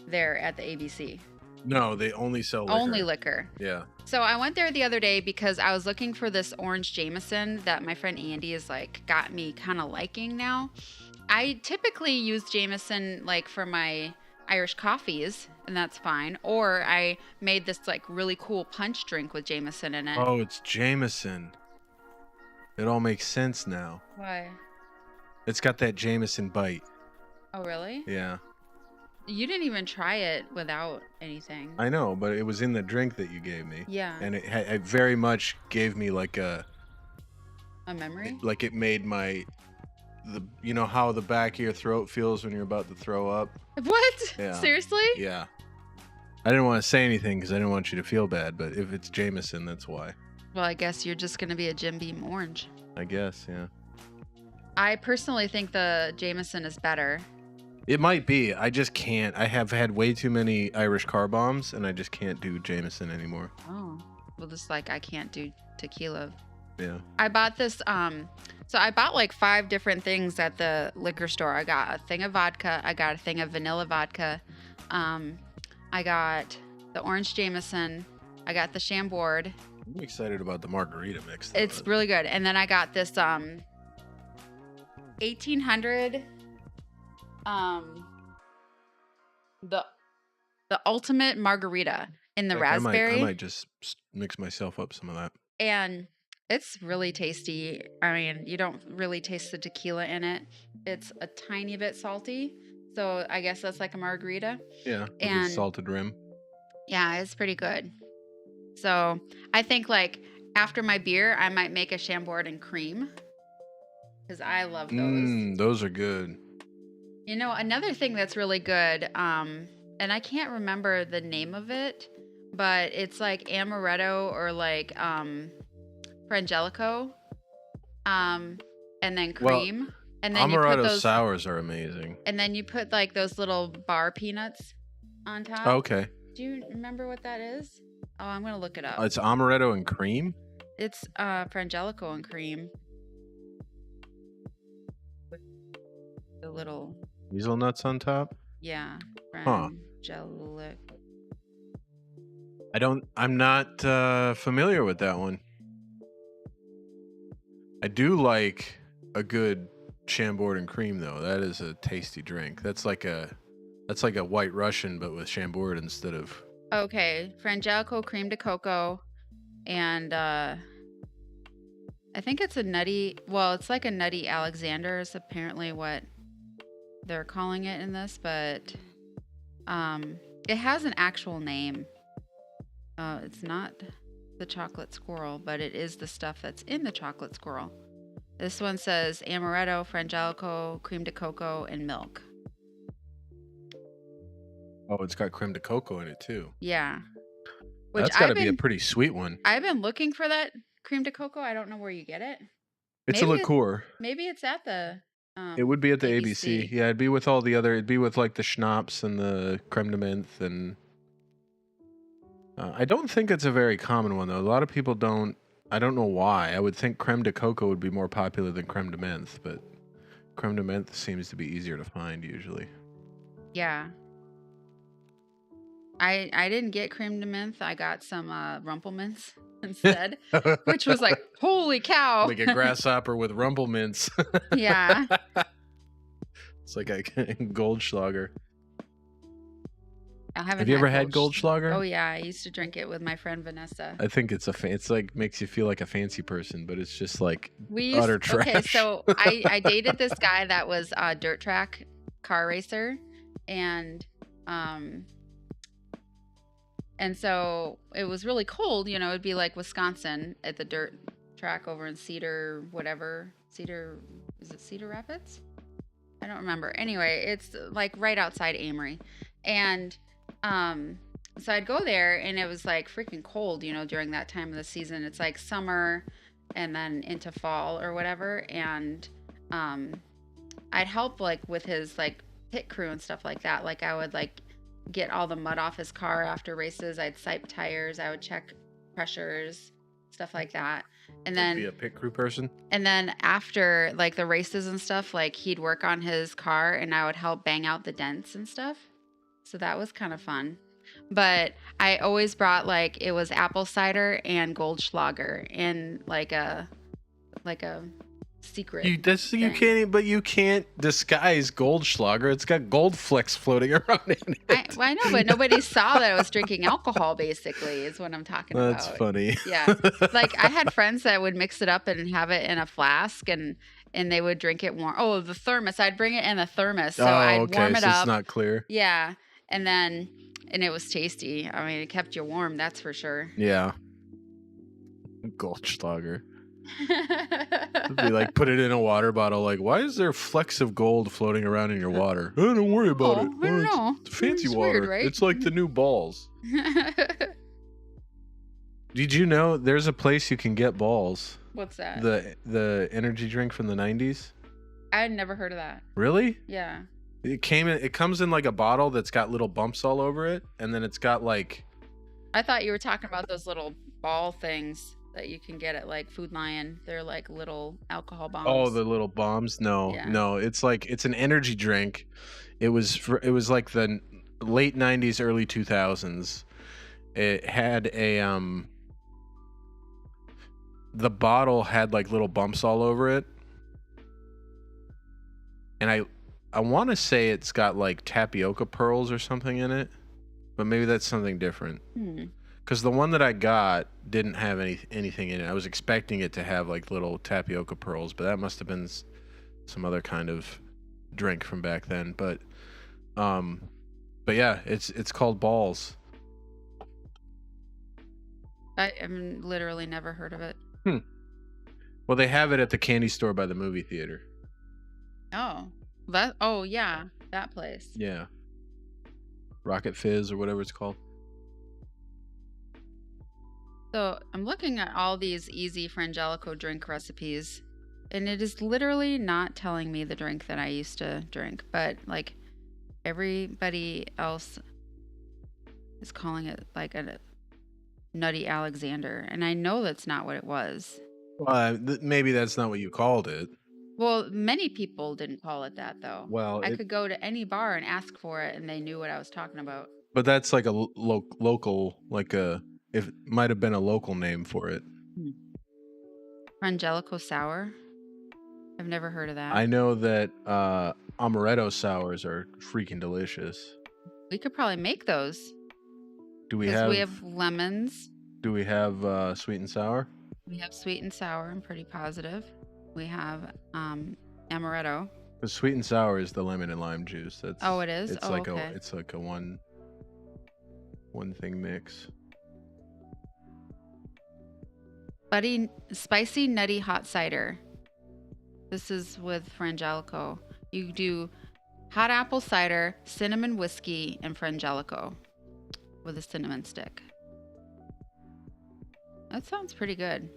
there at the ABC. No, they only sell liquor. Only liquor. Yeah. So I went there the other day because I was looking for this orange Jameson that my friend Andy is like got me kind of liking now. I typically use Jameson like for my Irish coffees, and that's fine. Or I made this like really cool punch drink with Jameson in it. Oh, it's Jameson. It all makes sense now. Why? It's got that Jameson bite. Oh, really? Yeah. You didn't even try it without anything. I know, but it was in the drink that you gave me. Yeah. And it very much gave me like a memory? Like it made you know how the back of your throat feels when you're about to throw up? What? Yeah. Seriously? Yeah. I didn't want to say anything because I didn't want you to feel bad, but if it's Jameson, that's why. Well, I guess you're just going to be a Jim Beam orange. I guess, yeah. I personally think the Jameson is better. It might be. I just can't. I have had way too many Irish car bombs, and I just can't do Jameson anymore. Oh. Well, just like I can't do tequila. Yeah. I bought this, so I bought like 5 different things at the liquor store. I got a thing of vodka. I got a thing of vanilla vodka. I got the orange Jameson. I got the Chambord. I'm excited about the margarita mix. It's really good. And then I got this 1800 the ultimate margarita in the raspberry. I might just mix myself up some of that. And it's really tasty. I mean, you don't really taste the tequila in it. It's a tiny bit salty. So I guess that's like a margarita. Yeah, with and a salted rim. Yeah, it's pretty good. So I think like after my beer, I might make a Chambord and cream. Because I love those. Those are good. You know, another thing that's really good, and I can't remember the name of it, but it's like amaretto or like frangelico, and then cream. Well, and then amaretto you put those sours are amazing. And then you put like those little bar peanuts on top. Okay. Do you remember what that is? Oh, I'm gonna look it up. It's amaretto and cream? It's frangelico and cream. The little hazelnuts on top? Yeah. Frangelico. I'm not familiar with that one. I do like a good Chambord and cream though. That is a tasty drink. That's like a White Russian but with Chambord instead of. Okay, frangelico, cream de cocoa, and I think it's a nutty. Well, it's like a nutty Alexander is apparently what they're calling it in this, but it has an actual name. It's not the chocolate squirrel, but it is the stuff that's in the chocolate squirrel. This one says amaretto, frangelico, cream de cocoa, and milk. Oh, it's got creme de cocoa in it too. Yeah. That's got to be a pretty sweet one. I've been looking for that creme de cocoa. I don't know where you get it. It's a liqueur. Maybe it's at the it would be at the ABC. Yeah, it'd be with all the other. It'd be with like the schnapps and the creme de menthe, and I don't think it's a very common one though. A lot of people don't. I don't know why. I would think creme de cocoa would be more popular than creme de menthe, but creme de menthe seems to be easier to find usually. Yeah. I didn't get creme de menthe. I got some rumplemints instead, which was like, holy cow. Like a grasshopper with rumplemints. Yeah. It's like a Goldschlager. Have you ever had Goldschlager? Oh yeah, I used to drink it with my friend Vanessa. I think it's like makes you feel like a fancy person, but it's just like utter trash. Okay, so I dated this guy that was a dirt track car racer, and so it was really cold. You know, it'd be like Wisconsin at the dirt track over in Cedar, whatever. Is it Cedar Rapids? I don't remember. Anyway, it's like right outside Amory. And so I'd go there, and it was like freaking cold, during that time of the season. It's like summer and then into fall or whatever. And I'd help like with his like pit crew and stuff like that. Like I would like get all the mud off his car after races. I'd sipe tires. I would check pressures, stuff like that. And then be a pit crew person. And then after like the races and stuff, like he'd work on his car and I would help bang out the dents and stuff. So that was kind of fun. But I always brought like it was apple cider and Goldschlager in like a secret. You can't disguise Goldschlager. It's got gold flecks floating around in it. I know, but nobody saw that I was drinking alcohol. Basically, is what I'm talking about. That's funny. Yeah, like I had friends that would mix it up and have it in a flask, and they would drink it warm. Oh, the thermos! I'd bring it in the thermos, so I'd warm it so up. It's not clear. Yeah, and it was tasty. I mean, it kept you warm. That's for sure. Yeah. Goldschlager. Be like, put it in a water bottle. Like, why is there flecks of gold floating around in your water? Oh, don't worry about it. I don't know. It's fancy It's water. weird, right? It's like the new balls. Did you know there's a place you can get balls? What's that? The energy drink from the 90s? I had never heard of that. Really? Yeah. It comes in like a bottle that's got little bumps all over it, and then it's got like... I thought you were talking about those little ball things that you can get at like Food Lion. They're like little alcohol bombs. Oh, the little bombs? No. It's like it's an energy drink. It was like the late 90s, early 2000s. It had a the bottle had like little bumps all over it, and I want to say it's got like tapioca pearls or something in it, but maybe that's something different. Because the one that I got didn't have anything in it. I was expecting it to have like little tapioca pearls, but that must have been some other kind of drink from back then. But yeah, it's called balls. I literally never heard of it. Well, they have it at the candy store by the movie theater. Oh, yeah, that place. Yeah. Rocket Fizz or whatever it's called. So I'm looking at all these easy Frangelico drink recipes, and it is literally not telling me the drink that I used to drink, but like everybody else is calling it like a Nutty Alexander, and I know that's not what it was. Well, maybe that's not what you called it. Well, many people didn't call it that, though. Well, I could go to any bar and ask for it, and they knew what I was talking about. But that's like a local, like it might have been a local name for it. Frangelico sour? I've never heard of that. I know that amaretto sours are freaking delicious. We could probably make those. We have lemons. Do we have sweet and sour? We have sweet and sour, I'm pretty positive. We have amaretto. The sweet and sour is the lemon and lime juice. It is? It's like a one thing mix. Spicy nutty hot cider. This is with Frangelico. You do hot apple cider, cinnamon whiskey, and Frangelico with a cinnamon stick. That sounds pretty good.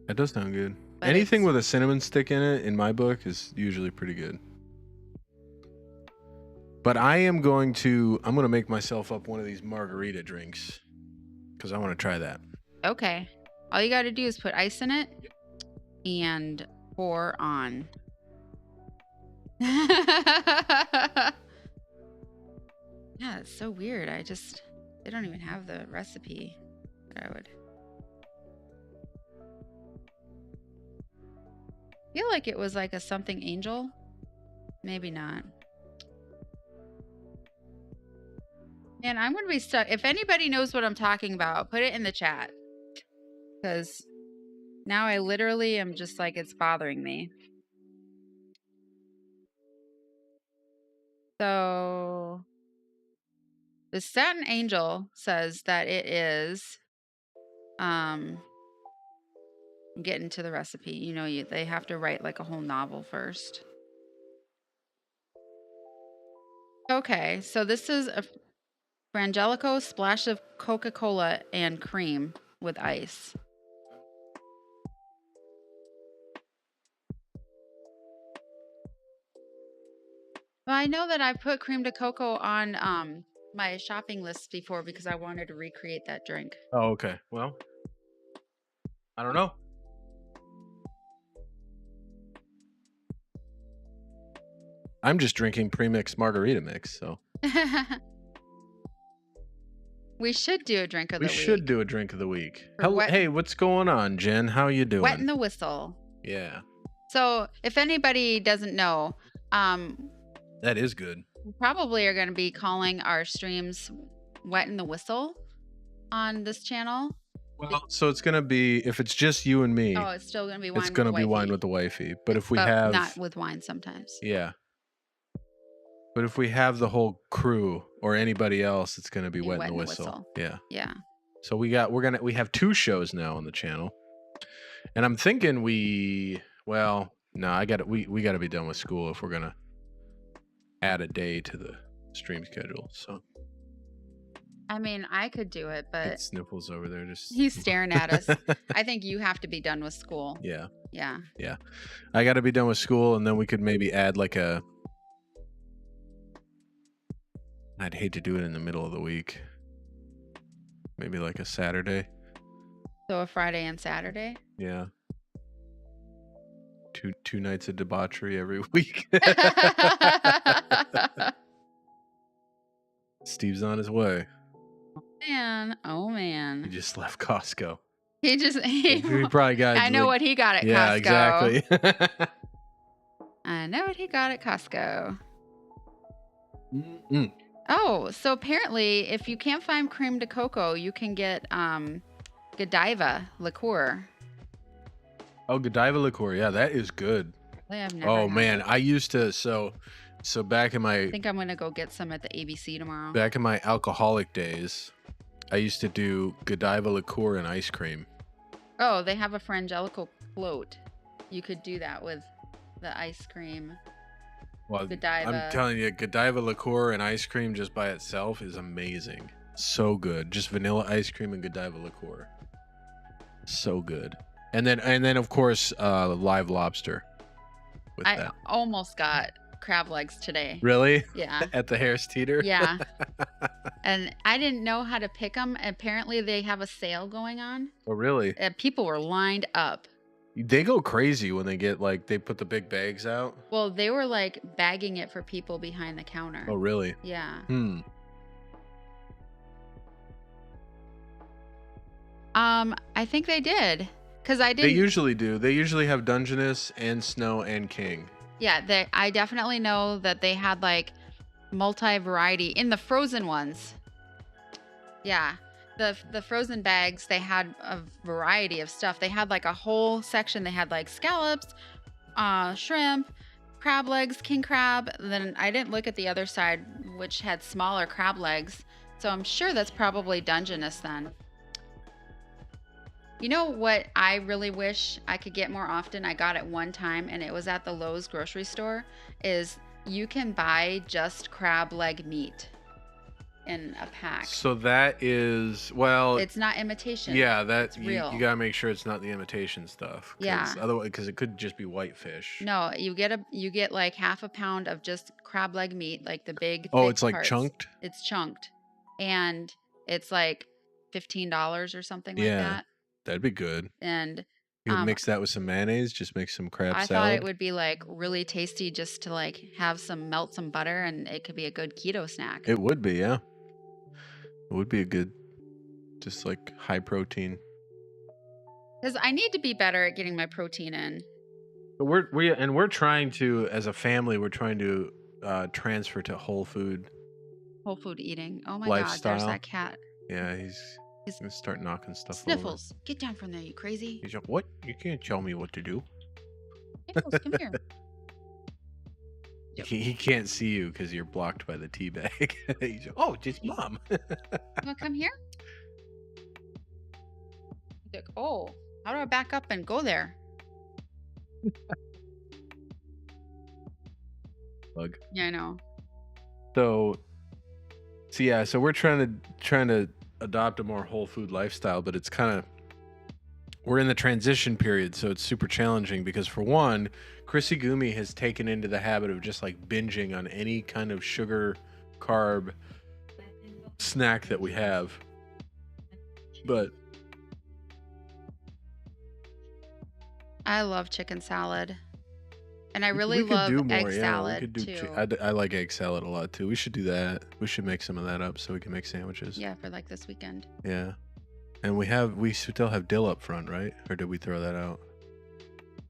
That does sound good. But anything with a cinnamon stick in it, in my book, is usually pretty good. But I'm going to make myself up one of these margarita drinks because I want to try that. Okay. All you got to do is put ice in it and pour on. Yeah, it's so weird. They don't even have the recipe that I would. I feel like it was like a something angel. Maybe not. Man, I'm going to be stuck. If anybody knows what I'm talking about, put it in the chat. Because now I literally am just like, it's bothering me. So the Satin Angel says that it is, I'm getting to the recipe. They have to write like a whole novel first. Okay, so this is a Frangelico splash of Coca-Cola and cream with ice. Well, I know that I put cream de cocoa on my shopping list before because I wanted to recreate that drink. Oh, okay. Well, I don't know. I'm just drinking premixed margarita mix, so We should do a drink of we the should week. do a drink of the week. For wet- Hey, what's going on, Jen? How you doing? Wet in the whistle. Yeah, So if anybody doesn't know, that is good. we probably are going to be calling our streams Wet in the Whistle on this channel. Well, so it's gonna be, if it's just you and me, Oh, it's still going to be wine. it's gonna with be the wine wifey. with the wifey. But if we have, not with wine sometimes. yeah. But if we have the whole crew or anybody else, it's gonna be wet in the whistle. Yeah. Yeah. So we have 2 shows now on the channel, and I'm thinking we gotta be done with school if we're gonna add a day to the stream schedule. So I mean, I could do it, but Sniffles over there just he's staring at us. I think you have to be done with school. Yeah. Yeah. I gotta be done with school, and then we could maybe add like I'd hate to do it in the middle of the week. Maybe like a Saturday. So a Friday and Saturday. Yeah. Two nights of debauchery every week. Steve's on his way. Oh man. He just left Costco. He probably got. I know what he got at Costco. Yeah, exactly. I know what he got at Costco. Mm-mm. Oh, so apparently, if you can't find cream de cocoa, you can get Godiva liqueur. Oh, Godiva liqueur. Yeah, that is good. I've never Oh had man, it. I used to so back in my I think I'm gonna go get some at the ABC tomorrow. back in my alcoholic days, I used to do Godiva liqueur and ice cream. Oh, they have a Frangelico float. You could do that with the ice cream. Well, Godiva. I'm telling you, Godiva liqueur and ice cream just by itself is amazing. So good. Just vanilla ice cream and Godiva liqueur. So good. And then of course live lobster with I that. almost got crab legs today. Really? Yeah. At the Harris Teeter? Yeah. And I didn't know how to pick them. Apparently they have a sale going on. Oh, really? People were lined up. They go crazy when they get they put the big bags out. Well, they were like bagging it for people behind the counter. Oh, really? Yeah. I think they did. Because I didn't. They usually do. They usually have Dungeness and Snow and King. Yeah, I definitely know that they had like multi-variety in the frozen ones. Yeah. The frozen bags, they had a variety of stuff. They had like a whole section. They had like scallops, shrimp, crab legs, king crab. Then I didn't look at the other side, which had smaller crab legs. So I'm sure that's probably Dungeness then. You know what I really wish I could get more often? I got it one time and it was at the Lowe's grocery store. Is you can buy just crab leg meat in a pack. So that is, well, it's not imitation. Yeah, it's real. You gotta make sure it's not the imitation stuff. Yeah. Otherwise, because it could just be whitefish. No, you get like half a pound of just crab leg meat, like the big. Oh, thick it's like parts. chunked. It's chunked, and it's like $15 or something like that. That'd be good. And you could mix that with some mayonnaise. Just make some crab salad. I thought it would be like really tasty, just to like melt some butter, and it could be a good keto snack. It would be, yeah. It would be a good, just like high protein. Because I need to be better at getting my protein in. But we're trying to, as a family, we're trying to transfer to whole food. Whole food eating. Oh my lifestyle. God, there's that cat. Yeah, he's gonna start knocking stuff Sniffles, over. Get down from there, you crazy. He's like, what? You can't tell me what to do. Sniffles, come here. He can't see you because you're blocked by the tea bag. He's like, oh, just mom. You wanna come here? He's like, oh, how do I back up and go there? Bug. Yeah, I know. So yeah, so we're trying to adopt a more whole food lifestyle, but it's kind of, we're in the transition period, so it's super challenging because for one, Krissigumi has taken into the habit of just like binging on any kind of sugar, carb snack that we have. But I love chicken salad. And I really we could love do more. egg Yeah, salad we could do. too. I like egg salad a lot too. We should do that. We should make some of that up so we can make sandwiches. Yeah, for like this weekend. Yeah, and we still have dill up front, right? Or did we throw that out?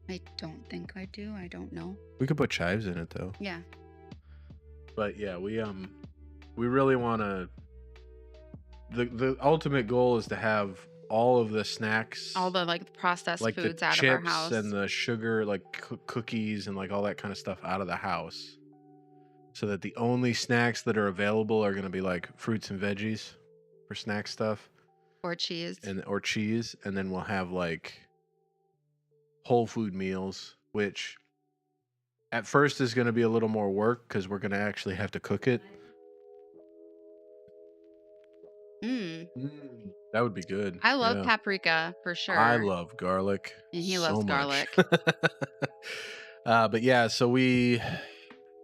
I don't think I do. I don't know. We could put chives in it though. Yeah. But yeah, we really want to. The ultimate goal is to have all of the snacks, All the like processed like foods the out of our chips house. and the sugar, like cookies and like all that kind of stuff out of the house, so that the only snacks that are available are going to be like fruits and veggies for snack stuff, Or cheese. or cheese, and then we'll have like whole food meals, which at first is going to be a little more work because we're going to actually have to cook it. That would be good. I love paprika for sure. I love garlic. And he so loves much. garlic. But yeah, so I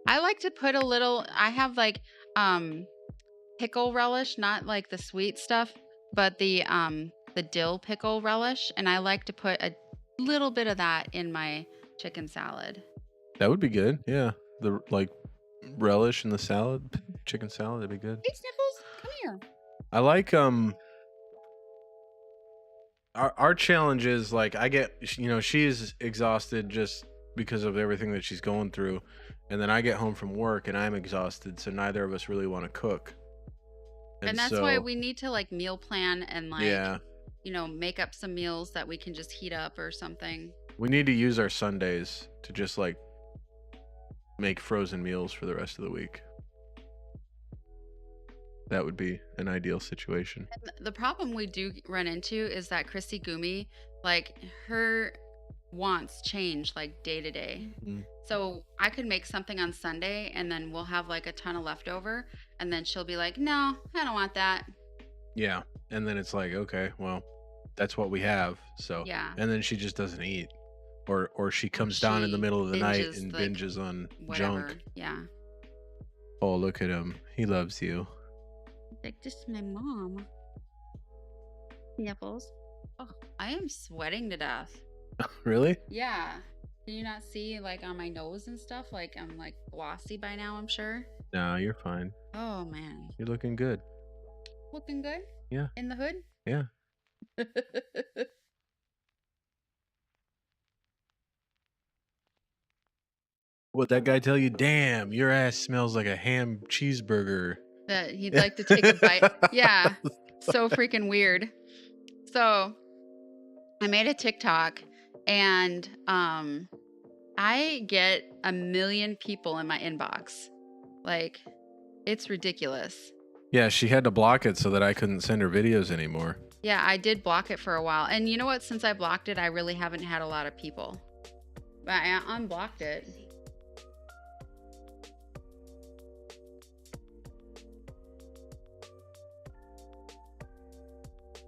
like to put a little, I have like pickle relish, not like the sweet stuff, but the dill pickle relish, and I like to put a little bit of that in my chicken salad. That would be good. Yeah. The like relish in the salad, chicken salad, that'd be good. Hey Sniffles, come here. I like our challenge is like, I get, she's exhausted just because of everything that she's going through, and then I get home from work and I'm exhausted, so neither of us really want to cook. And that's why we need to like meal plan and like make up some meals that we can just heat up or something. We need to use our Sundays to just like make frozen meals for the rest of the week. That would be an ideal situation. And the problem we do run into is that Krissigumi, like her wants change like day to day. So I could make something on Sunday and then we'll have like a ton of leftover, and then she'll be like, no, I don't want that. Yeah. And then it's like, okay, well, that's what we have. So yeah. And then she just doesn't eat. Or she comes down in the middle of the night and like, binges on whatever. junk. Yeah. Oh, look at him. He loves you. Like, this is my mom. Nipples. Oh, I am sweating to death. Really? Yeah. Can you not see like on my nose and stuff? Like I'm like glossy by now, I'm sure. No, you're fine. Oh man. You're looking good. Looking good? Yeah. In the hood? Yeah. What, that guy tell you? Damn, your ass smells like a ham cheeseburger. That he'd like to take a bite. Yeah. So freaking weird. So I made a TikTok and I get 1 million people in my inbox. Like, it's ridiculous. Yeah, she had to block it so that I couldn't send her videos anymore. Yeah, I did block it for a while. And you know what? Since I blocked it, I really haven't had a lot of people. But I unblocked it.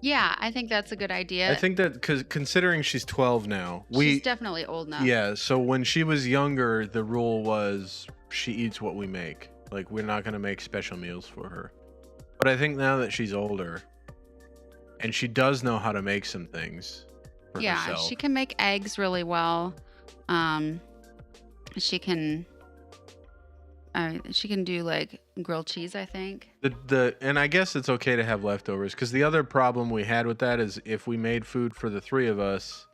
Yeah, I think that's a good idea. I think that because considering she's 12 now, she's definitely old enough. Yeah, so when she was younger, the rule was she eats what we make. Like, we're not going to make special meals for her. But I think now that she's older, and she does know how to make some things for herself. She can make eggs really well. She can do like grilled cheese, I think. And I guess it's okay to have leftovers, because the other problem we had with that is if we made food for the 3 of us,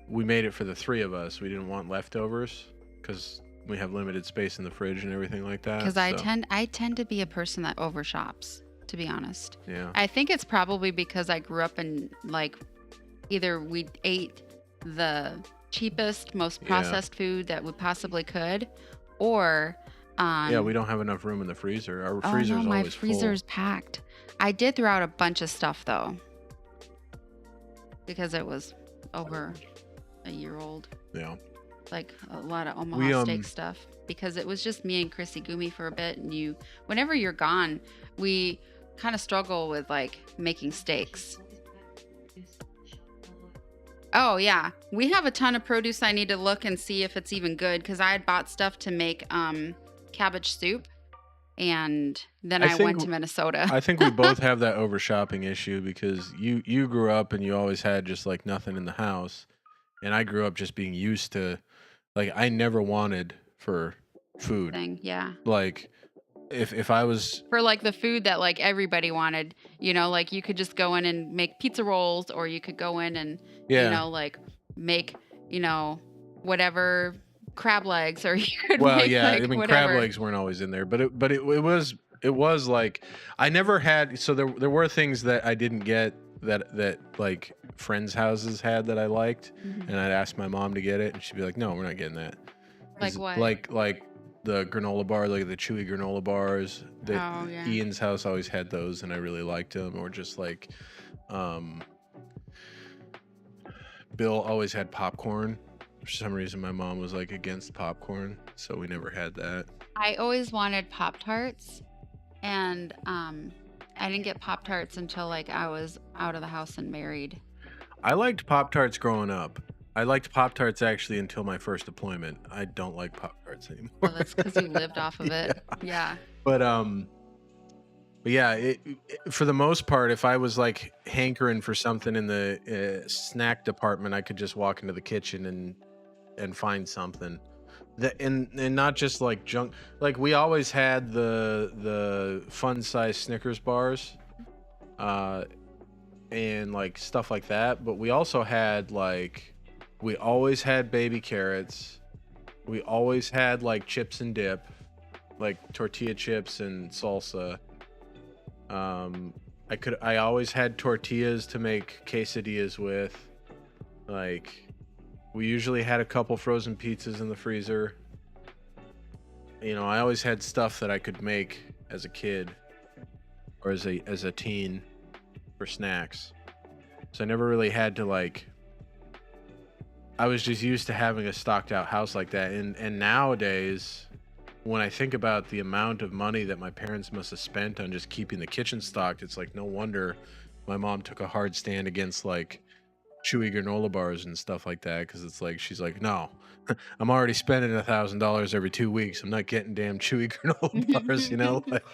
we made it for the 3 of us. We didn't want leftovers because we have limited space in the fridge and everything like that. Because I tend to be a person that overshops, to be honest. Yeah. I think it's probably because I grew up in like either we ate the cheapest, most processed food that we possibly could, or we don't have enough room in the freezer. Our freezer's always full. My freezer's packed. I did throw out a bunch of stuff though, because it was over a year old. Yeah. like a lot of We Omaha steak stuff, because it was just me and Gumi for a bit, and whenever you're gone, we kind of struggle with like making steaks. Oh yeah, we have a ton of produce. I need to look and see if it's even good, because I had bought stuff to make cabbage soup, and then I went to Minnesota. I think we both have that over shopping issue, because you grew up and you always had just like nothing in the house, and I grew up just being used to, like, I never wanted for food. Yeah. Like, if I was for like the food that like everybody wanted, like you could just go in and make pizza rolls, or you could go in and like make whatever crab legs, or you could make, I mean, whatever. crab legs weren't always in there, but it was like, I never had, so there were things that I didn't get that like friends' houses had that I liked, and I'd ask my mom to get it, and she'd be like, no, we're not getting that. Like what? Like the granola bar, like the chewy granola bars. Ian's house always had those, and I really liked them. Or just like, Bill always had popcorn. For some reason, my mom was like against popcorn, so we never had that. I always wanted Pop-Tarts, and I didn't get Pop-Tarts until like I was out of the house and married. I liked Pop-Tarts growing up. I liked Pop-Tarts actually until my first deployment. I don't like Pop-Tarts anymore. Well, that's because you lived off of it. Yeah. But yeah, for the most part, if I was like hankering for something in the snack department, I could just walk into the kitchen and find something. And not just like junk. Like, we always had the fun size Snickers bars, and like stuff like that. But we also had like, we always had baby carrots. We always had like chips and dip, like tortilla chips and salsa. I always had tortillas to make quesadillas with. Like, we usually had a couple frozen pizzas in the freezer. I always had stuff that I could make as a kid or as a teen for snacks. So I never really had to like, I was just used to having a stocked out house like that. And nowadays, when I think about the amount of money that my parents must have spent on just keeping the kitchen stocked, it's like, no wonder my mom took a hard stand against like chewy granola bars and stuff like that. Because it's like, she's like, no, I'm already spending $1,000 every 2 weeks. I'm not getting damn chewy granola bars, like.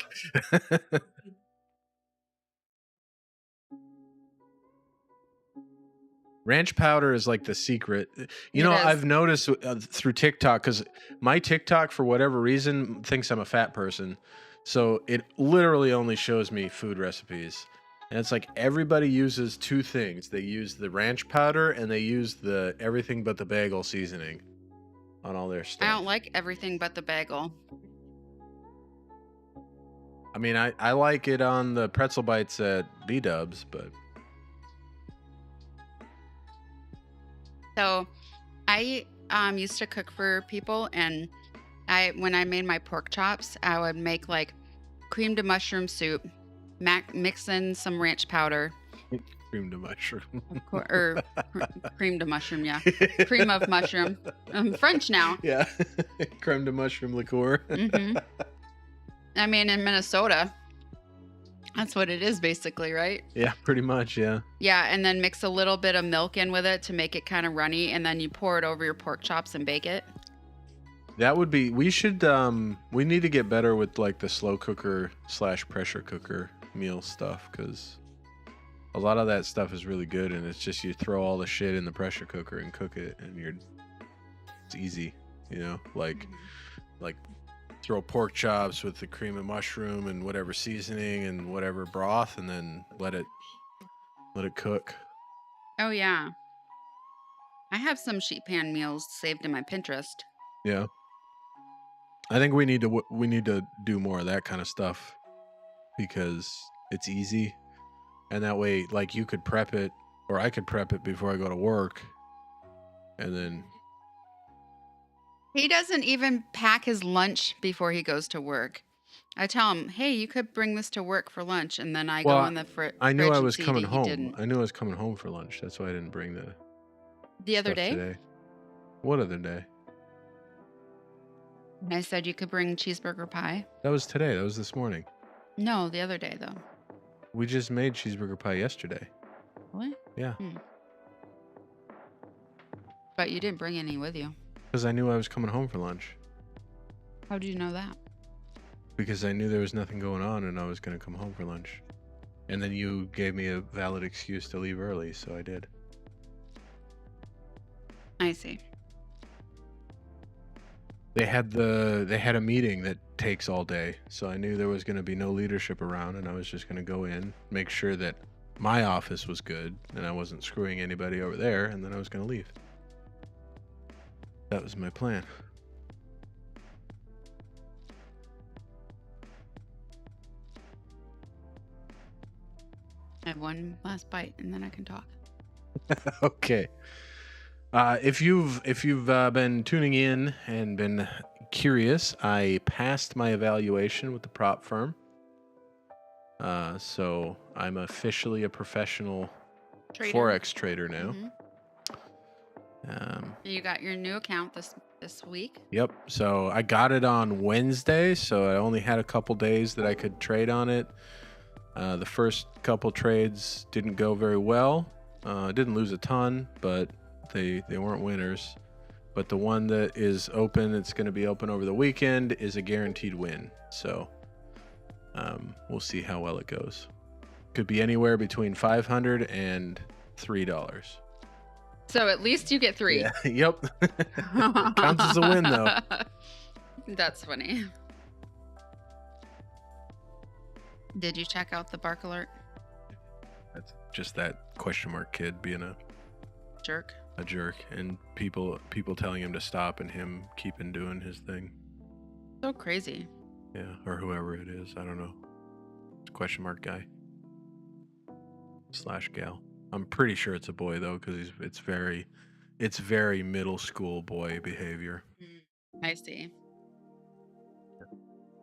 Ranch powder is like the secret. I've noticed through TikTok, because my TikTok, for whatever reason, thinks I'm a fat person. So it literally only shows me food recipes. And it's like, everybody uses two things. They use the ranch powder, and they use the everything but the bagel seasoning on all their stuff. I don't like everything but the bagel. I mean, I like it on the pretzel bites at B-Dubs, but... So I used to cook for people, and when I made my pork chops, I would make like cream to mushroom soup, mix in some ranch powder. Cream to mushroom. Or cream to mushroom, yeah. Cream of mushroom. I'm French now. Yeah. Creme de mushroom liqueur. I mean, in Minnesota, that's what it is basically, right? Yeah, pretty much, yeah. Yeah, and then mix a little bit of milk in with it to make it kind of runny, and then you pour it over your pork chops and bake it. That would be, we need to get better with like the slow cooker / pressure cooker meal stuff, because a lot of that stuff is really good, and it's just, you throw all the shit in the pressure cooker and cook it, and it's easy, like throw pork chops with the cream and mushroom and whatever seasoning and whatever broth, and then let it cook. Oh yeah, I have some sheet pan meals saved in my Pinterest. Yeah, I think we need to do more of that kind of stuff, because it's easy, and that way, like, you could prep it, or I could prep it before I go to work, and then... He doesn't even pack his lunch before he goes to work. I tell him, hey, you could bring this to work for lunch, and then I go in the fridge. I knew I was coming home. I knew I was coming home for lunch. That's why I didn't bring the other day? Today. What other day? And I said you could bring cheeseburger pie. That was today. That was this morning. No, the other day though. We just made cheeseburger pie yesterday. Really? Yeah. But you didn't bring any with you. Because I knew I was coming home for lunch. How did you know that? Because I knew there was nothing going on and I was going to come home for lunch. And then you gave me a valid excuse to leave early, so I did. I see. They had a meeting that takes all day, so I knew there was going to be no leadership around, and I was just going to go in, make sure that my office was good, and I wasn't screwing anybody over there, and then I was going to leave. That was my plan. I have one last bite, and then I can talk. Okay. If you've been tuning in and been curious, I passed my evaluation with the prop firm. So I'm officially a professional Forex trader now. You got your new account this week? Yep. So I got it on Wednesday, so I only had a couple days that I could trade on it. The first couple trades didn't go very well. I didn't lose a ton, but they weren't winners. But the one that is open, it's going to be open over the weekend, is a guaranteed win. So we'll see how well it goes. Could be anywhere between $500 and $3. So at least you get 3. Yeah, yep. Counts as a win, though. That's funny. Did you check out the bark alert? That's just that question mark kid being a jerk, and people telling him to stop and him keeping doing his thing. So crazy. Yeah, or whoever it is, I don't know. It's a question mark guy / gal. I'm pretty sure it's a boy though, because it's very middle school boy behavior. I see.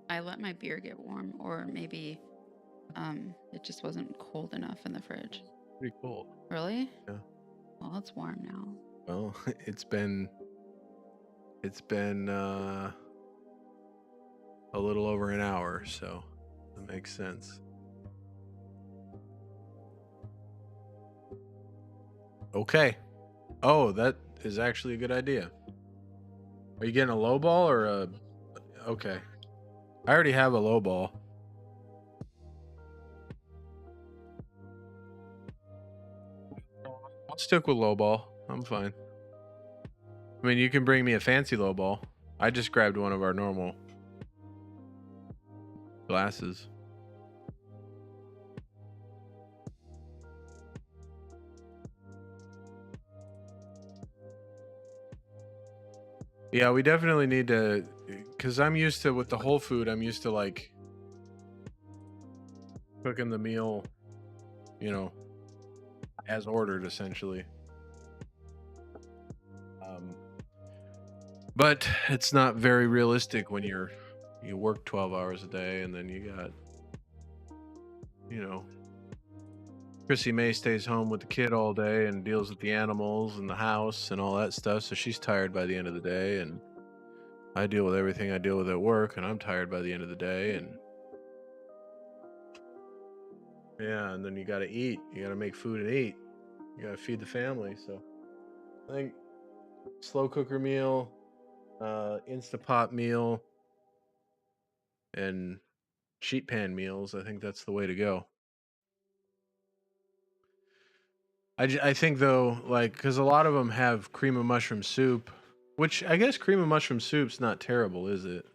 I let my beer get warm, or maybe it just wasn't cold enough in the fridge. Pretty cold. Really? Yeah. Well, it's warm now. Well, it's been a little over an hour, so that makes sense. Okay. Oh, that is actually a good idea. Are you getting a low ball or a... Okay. I already have a low ball. I'll stick with low ball. I'm fine. I mean, you can bring me a fancy low ball. I just grabbed one of our normal glasses. Yeah, we definitely need to, because I'm used to, with the whole food, I'm used to like cooking the meal, you know, as ordered essentially. But it's not very realistic when you work 12 hours a day and then you got, you know, Krissimay stays home with the kid all day and deals with the animals and the house and all that stuff. So she's tired by the end of the day, and I deal with everything I deal with at work, and I'm tired by the end of the day. And yeah, and then you got to eat. You got to make food and eat. You got to feed the family. So I think slow cooker meal, Instapot meal, and sheet pan meals. I think that's the way to go. I think though, like, because a lot of them have cream of mushroom soup, which I guess cream of mushroom soup's not terrible, is it?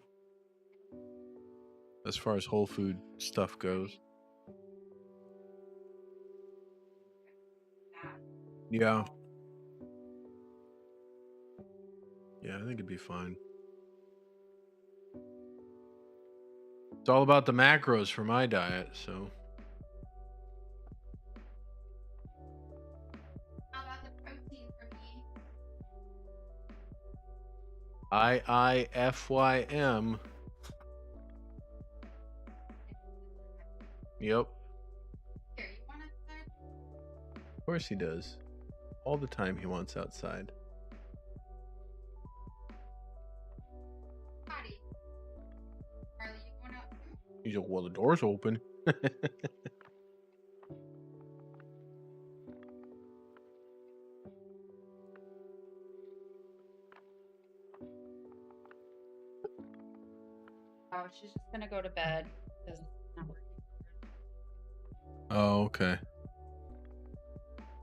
As far as whole food stuff goes. Yeah. Yeah, I think it'd be fine. It's all about the macros for my diet, so. How about the protein for me? IIFYM. Yep. Here, you want outside? Of course he does. All the time he wants outside. Howdy. He's like, well, the door's open. Oh, she's just gonna go to bed because it's not working. Oh, okay.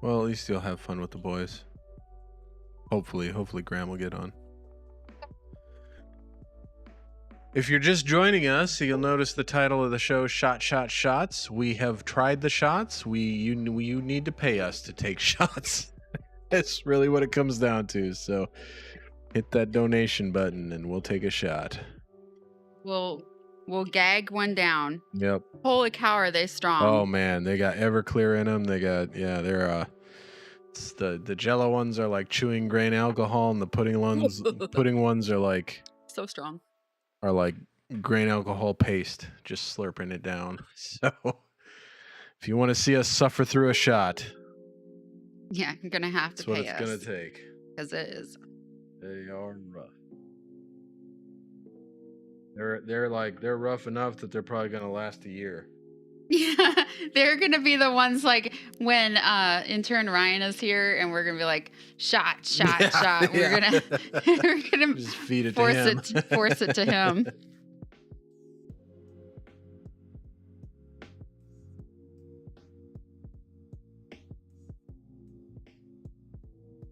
Well, at least you'll have fun with the boys. Hopefully Graham will get on. If you're just joining us, you'll notice the title of the show, Shot, Shot, Shots. We have tried the shots. You need to pay us to take shots. That's really what it comes down to. So hit that donation button and we'll take a shot. We'll gag one down. Yep. Holy cow, are they strong? Oh man, they got Everclear in them. They got they're the Jello ones are like chewing grain alcohol, and the pudding ones are like so strong. Are like grain alcohol paste, just slurping it down. So if you want to see us suffer through a shot, yeah, you're gonna have to pay us. That's what it's gonna take. Because it is. They are rough. They're rough enough that they're probably gonna last a year. Yeah, they're gonna be the ones like when intern Ryan is here, and we're gonna be like shot. We're gonna just feed it force to him. Force it to him.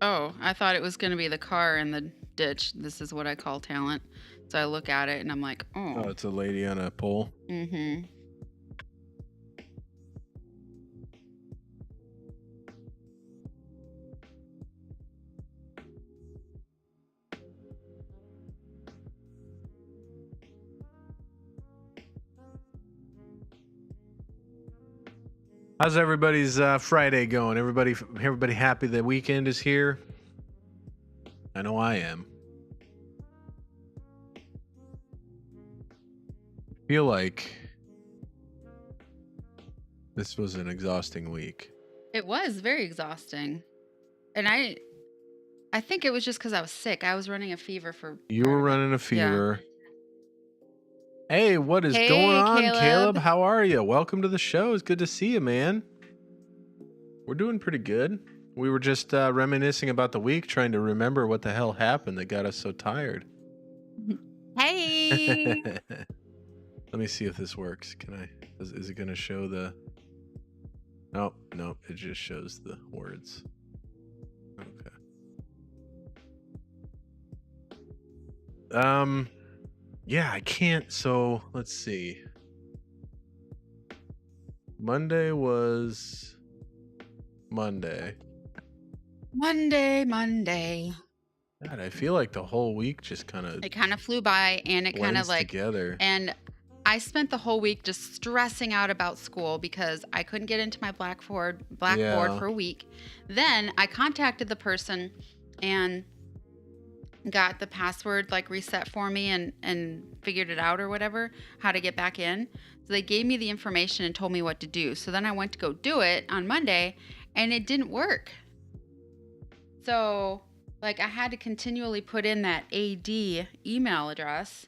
Oh, I thought it was gonna be the car in the ditch. This is what I call talent. So I look at it and I'm like, oh, it's a lady on a pole. Mm-hmm. How's everybody's Friday going? Everybody happy the weekend is here? I know I am. I feel like this was an exhausting week. It was very exhausting. And I think it was just because I was sick. I was running a fever for... You were running a fever. Yeah. Hey, what is going on, Caleb? How are you? Welcome to the show. It's good to see you, man. We're doing pretty good. We were just reminiscing about the week, trying to remember what the hell happened that got us so tired. Hey! Let me see if this works. Can I? Is it going to show the... No, it just shows the words. Okay. Yeah, I can't. So let's see. Monday was Monday. God, I feel like the whole week just kind of... It kind of flew by, and it kind of like... together. And I spent the whole week just stressing out about school because I couldn't get into my Blackboard for a week. Then I contacted the person and got the password like reset for me and figured it out or whatever, how to get back in. So they gave me the information and told me what to do. So then I went to go do it on Monday and it didn't work. So like I had to continually put in that AD email address,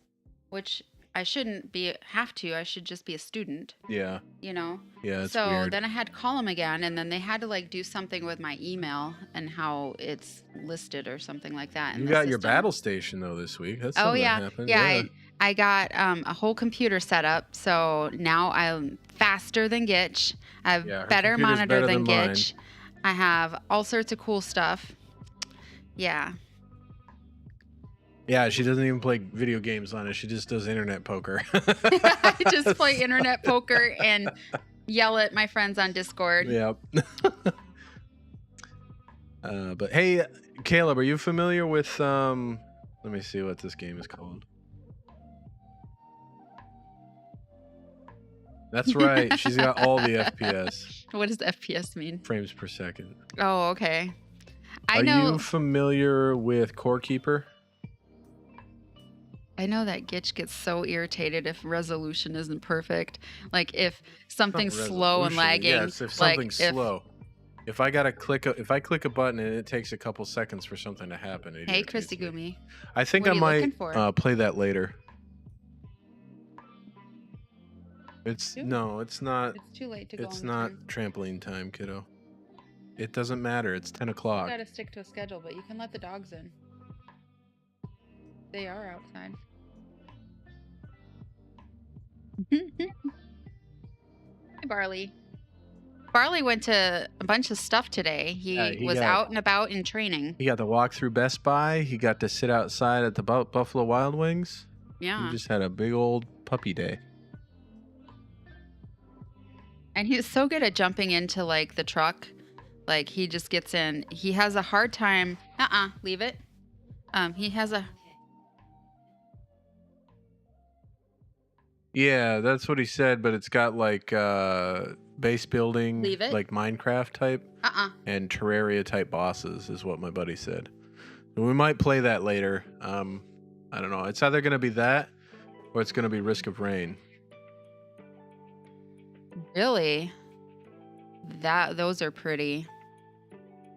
which I shouldn't have to. I should just be a student. Yeah. You know? Yeah, it's so weird. Then I had to call them again, and then they had to like do something with my email and how it's listed or something like that. You got your battle station though this week. That's something that happened. Yeah. I got a whole computer set up, so now I'm faster than Gitch. I have better monitor than Gitch. I have all sorts of cool stuff. Yeah. Yeah, she doesn't even play video games on it. She just does internet poker. I just play internet poker and yell at my friends on Discord. Yep. But hey, Caleb, are you familiar with let me see what this game is called. That's right. She's got all the FPS. What does FPS mean? Frames per second. Oh, okay. Are you familiar with Core Keeper? I know that Gitch gets so irritated if resolution isn't perfect. Like if something's slow and lagging. Yes, if something's slow. If I click a button and it takes a couple seconds for something to happen. Hey, Gitchegumi. I think I might play that later. It's Dude, no, it's not. it's too late to go. It's on the not turn. trampoline time, kiddo. It doesn't matter. It's 10 You o'clock. gotta stick to a schedule, but you can let the dogs in. They are outside. Hi, Barley. Barley went to a bunch of stuff today. He was out and about in training. He got to walk through Best Buy. He got to sit outside at the Buffalo Wild Wings. Yeah. He just had a big old puppy day. And he's so good at jumping into like the truck. Like he just gets in. He has a hard time. Leave it. He has a. Yeah, that's what he said, but it's got like base building, Leave it. like Minecraft type, and Terraria type bosses is what my buddy said. And we might play that later. I don't know. It's either going to be that or it's going to be Risk of Rain. Really? Those are pretty.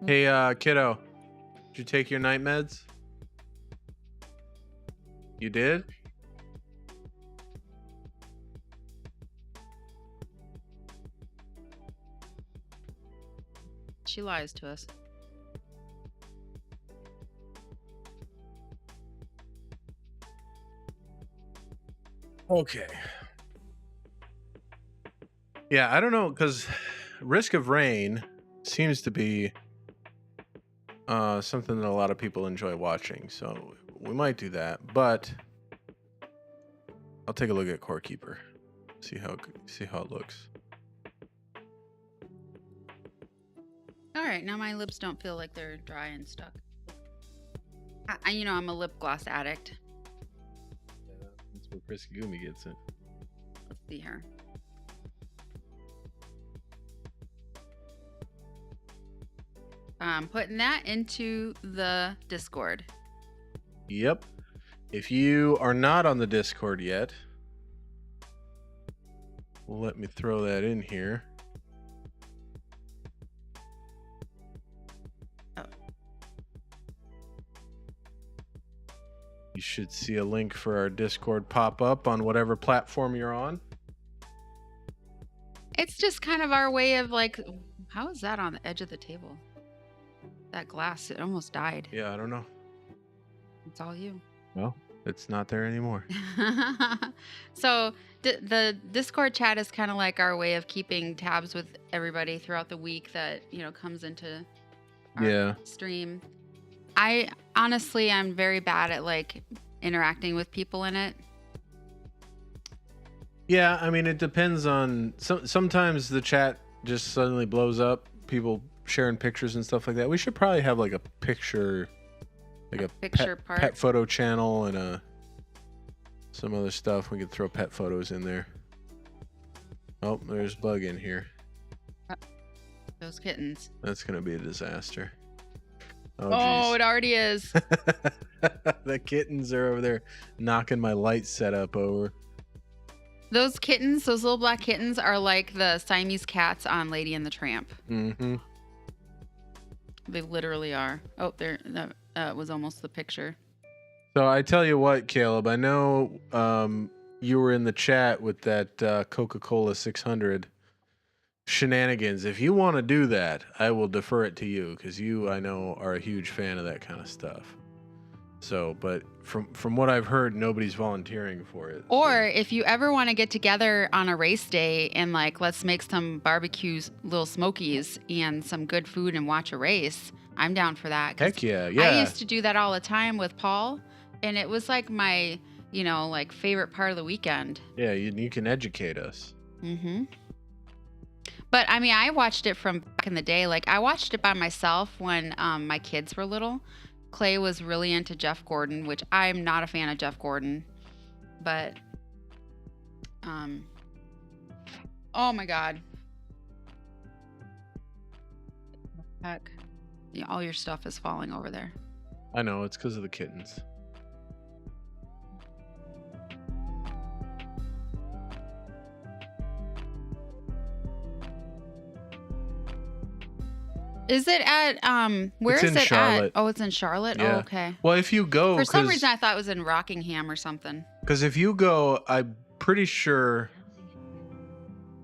Hey, kiddo, did you take your night meds? You did? She lies to us. Okay. Yeah, I don't know, because Risk of Rain seems to be something that a lot of people enjoy watching, so we might do that. But I'll take a look at Core Keeper, see how it looks. All right, now my lips don't feel like they're dry and stuck. I'm a lip gloss addict. Yeah, that's where Gitchegumi gets it. Let's see here. I'm putting that into the Discord. Yep. If you are not on the Discord yet, let me throw that in here. You should see a link for our Discord pop up on whatever platform you're on. It's just kind of our way of like, how is that on the edge of the table? That glass, it almost died. Yeah, I don't know. It's all you. Well, it's not there anymore. So the Discord chat is kind of like our way of keeping tabs with everybody throughout the week that, comes into our stream. I honestly, I'm very bad at like interacting with people in it. Yeah, I mean, it depends on sometimes the chat just suddenly blows up, people sharing pictures and stuff like that. We should probably have like a picture, like a pet photo channel and some other stuff. We could throw pet photos in there. Oh, there's Bug in here. Those kittens. That's gonna be a disaster. Oh, it already is. The kittens are over there knocking my light setup over. Those kittens, those little black kittens, are like the Siamese cats on Lady and the Tramp. Mm-hmm. They literally are. Oh, there. That was almost the picture. So I tell you what, Caleb, I know you were in the chat with that Coca-Cola 600 shenanigans. If you want to do that, I will defer it to you because you, I know, are a huge fan of that kind of stuff. So, but from what I've heard, nobody's volunteering for it. Or if you ever want to get together on a race day and like, let's make some barbecues, little smokies and some good food and watch a race, I'm down for that. Heck yeah. I used to do that all the time with Paul, and it was like my, like favorite part of the weekend. Yeah, you can educate us. Mm-hmm. But I mean, I watched it from back in the day. Like I watched it by myself when my kids were little. Clay was really into Jeff Gordon, which I'm not a fan of Jeff Gordon. But, oh my God. Heck. Yeah, all your stuff is falling over there. I know, it's because of the kittens. Is it at where it's is in it Charlotte. at? Oh, it's in Charlotte? Yeah. Oh, okay. Well, if you go, for some reason I thought it was in Rockingham or something. Because if you go, I'm pretty sure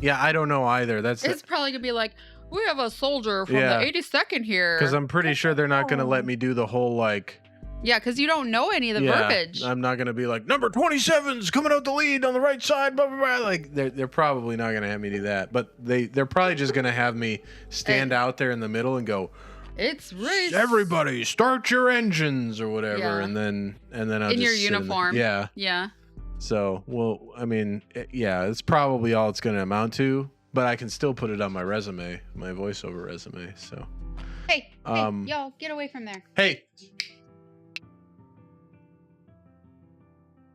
Yeah, I don't know either. It's probably gonna be like, we have a soldier from the 82nd here. Because I'm pretty sure they're not gonna let me do the whole like. Yeah, because you don't know any of the verbiage. I'm not gonna be like number 27's coming out the lead on the right side. Blah blah blah. Like they're probably not gonna have me do that. But they're probably just gonna have me stand out there in the middle and go. It's race. Everybody, start your engines or whatever, Yeah. and then I'll In just your sit uniform. Yeah. Yeah. So, well, I mean, yeah, it's probably all it's going to amount to, but I can still put it on my resume, my voiceover resume. So, hey, y'all, get away from there. Hey.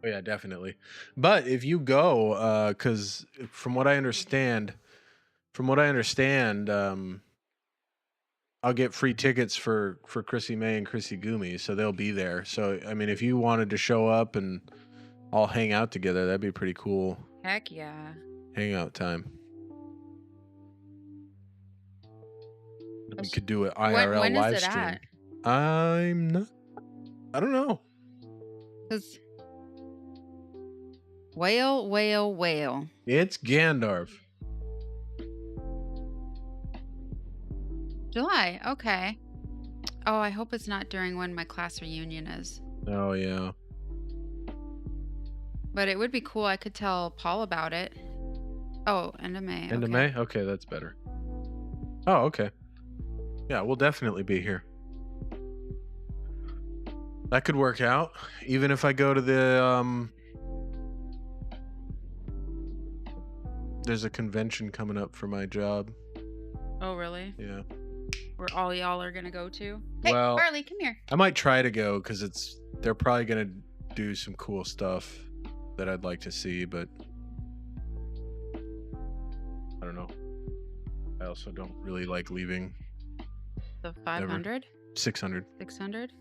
Oh yeah, definitely. But if you go, because from what I understand, I'll get free tickets for Krissimay and Gumi, so they'll be there. So, I mean, if you wanted to show up and all hang out together, that'd be pretty cool. Heck yeah. Hangout time. We could do an IRL when live is it stream. at? I don't know. Because whale. It's Gandalf. July. Okay. Oh, I hope it's not during when my class reunion is. Oh yeah. But it would be cool. I could tell Paul about it. Oh, end of May. End of May? Okay, that's better. Oh, okay. Yeah, we'll definitely be here. That could work out. Even if I go to the there's a convention coming up for my job. Oh, really? Yeah. Where all y'all are gonna go to? Hey, Well, Barley, come here. I might try to go because they're probably gonna do some cool stuff that I'd like to see, but I don't know. I also don't really like leaving. The 500? 600. 600?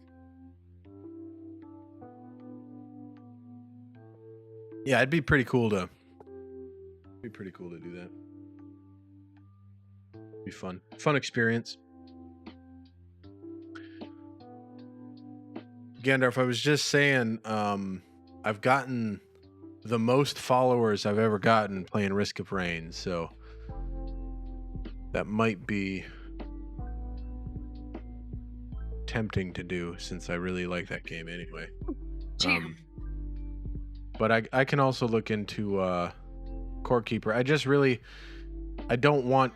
Yeah, it'd be pretty cool to do that. Be fun experience. Gandalf, I was just saying, I've gotten the most followers I've ever gotten playing Risk of Rain, so that might be tempting to do since I really like that game anyway. But I can also look into Court Keeper. I don't want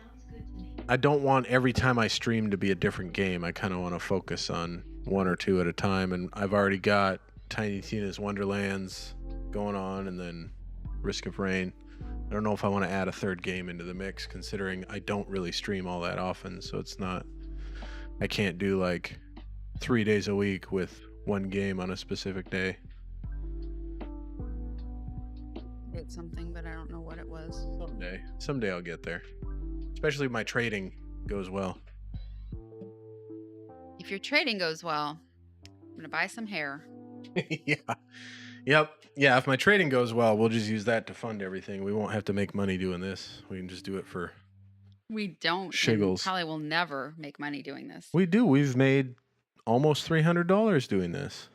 every time I stream to be a different game. I kind of want to focus on one or two at a time, and I've already got Tiny Tina's Wonderlands going on, and then Risk of Rain. I don't know if I want to add a third game into the mix, considering I don't really stream all that often, so I can't do like 3 days a week with one game on a specific day. It's something, but I don't know what it was. Someday I'll get there, especially if my trading goes well. If your trading goes well, I'm gonna buy some hair. Yeah. Yep. Yeah, if my trading goes well, we'll just use that to fund everything. We won't have to make money doing this. We can just do it for We don't. shiggles. Probably will never make money doing this. We do. We've made almost $300 doing this.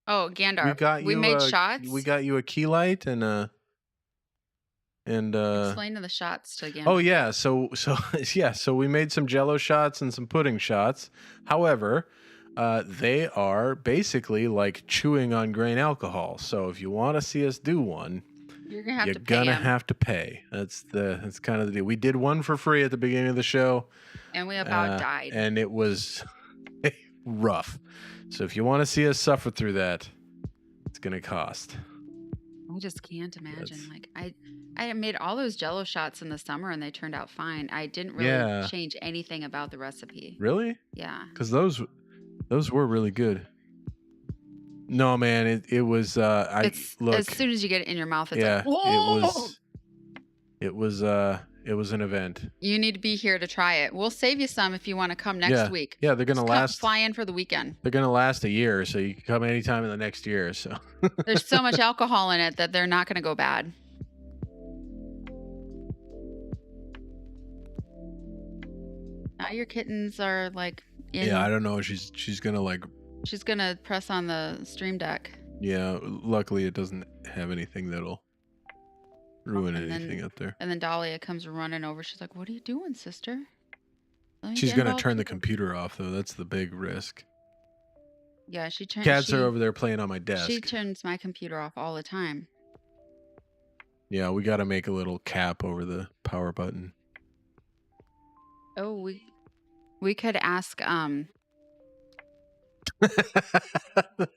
Oh, Gandalf. We made shots. We got you a key light and Explain to the shots to Gandalf. Oh yeah, so yeah, so we made some Jello shots and some pudding shots. However, they are basically like chewing on grain alcohol. So if you want to see us do one, you're gonna have to pay. That's kind of the deal. We did one for free at the beginning of the show, and we about died. And it was rough. So if you want to see us suffer through that, it's gonna cost. I just can't imagine. I made all those Jello shots in the summer, and they turned out fine. I didn't really change anything about the recipe. Really? Yeah. Because those were really good. No, man, it was. Look, as soon as you get it in your mouth, it's yeah, like, whoa! It was an event. You need to be here to try it. We'll save you some if you want to come next week. Yeah, they're gonna last. Fly in for the weekend. They're gonna last a year, so you can come anytime in the next year. So there's so much alcohol in it that they're not gonna go bad. Now your kittens are like in. Yeah, I don't know. She's gonna like. She's gonna press on the stream deck. Yeah, luckily it doesn't have anything that'll ruin And then- anything up there. And then Dahlia comes running over. She's like, "What are you doing, sister?" Let me She's get gonna involved turn the too." computer off though. That's the big risk. Yeah, she turns. Cats are over there playing on my desk. She turns my computer off all the time. Yeah, we got to make a little cap over the power button. Oh, we could ask.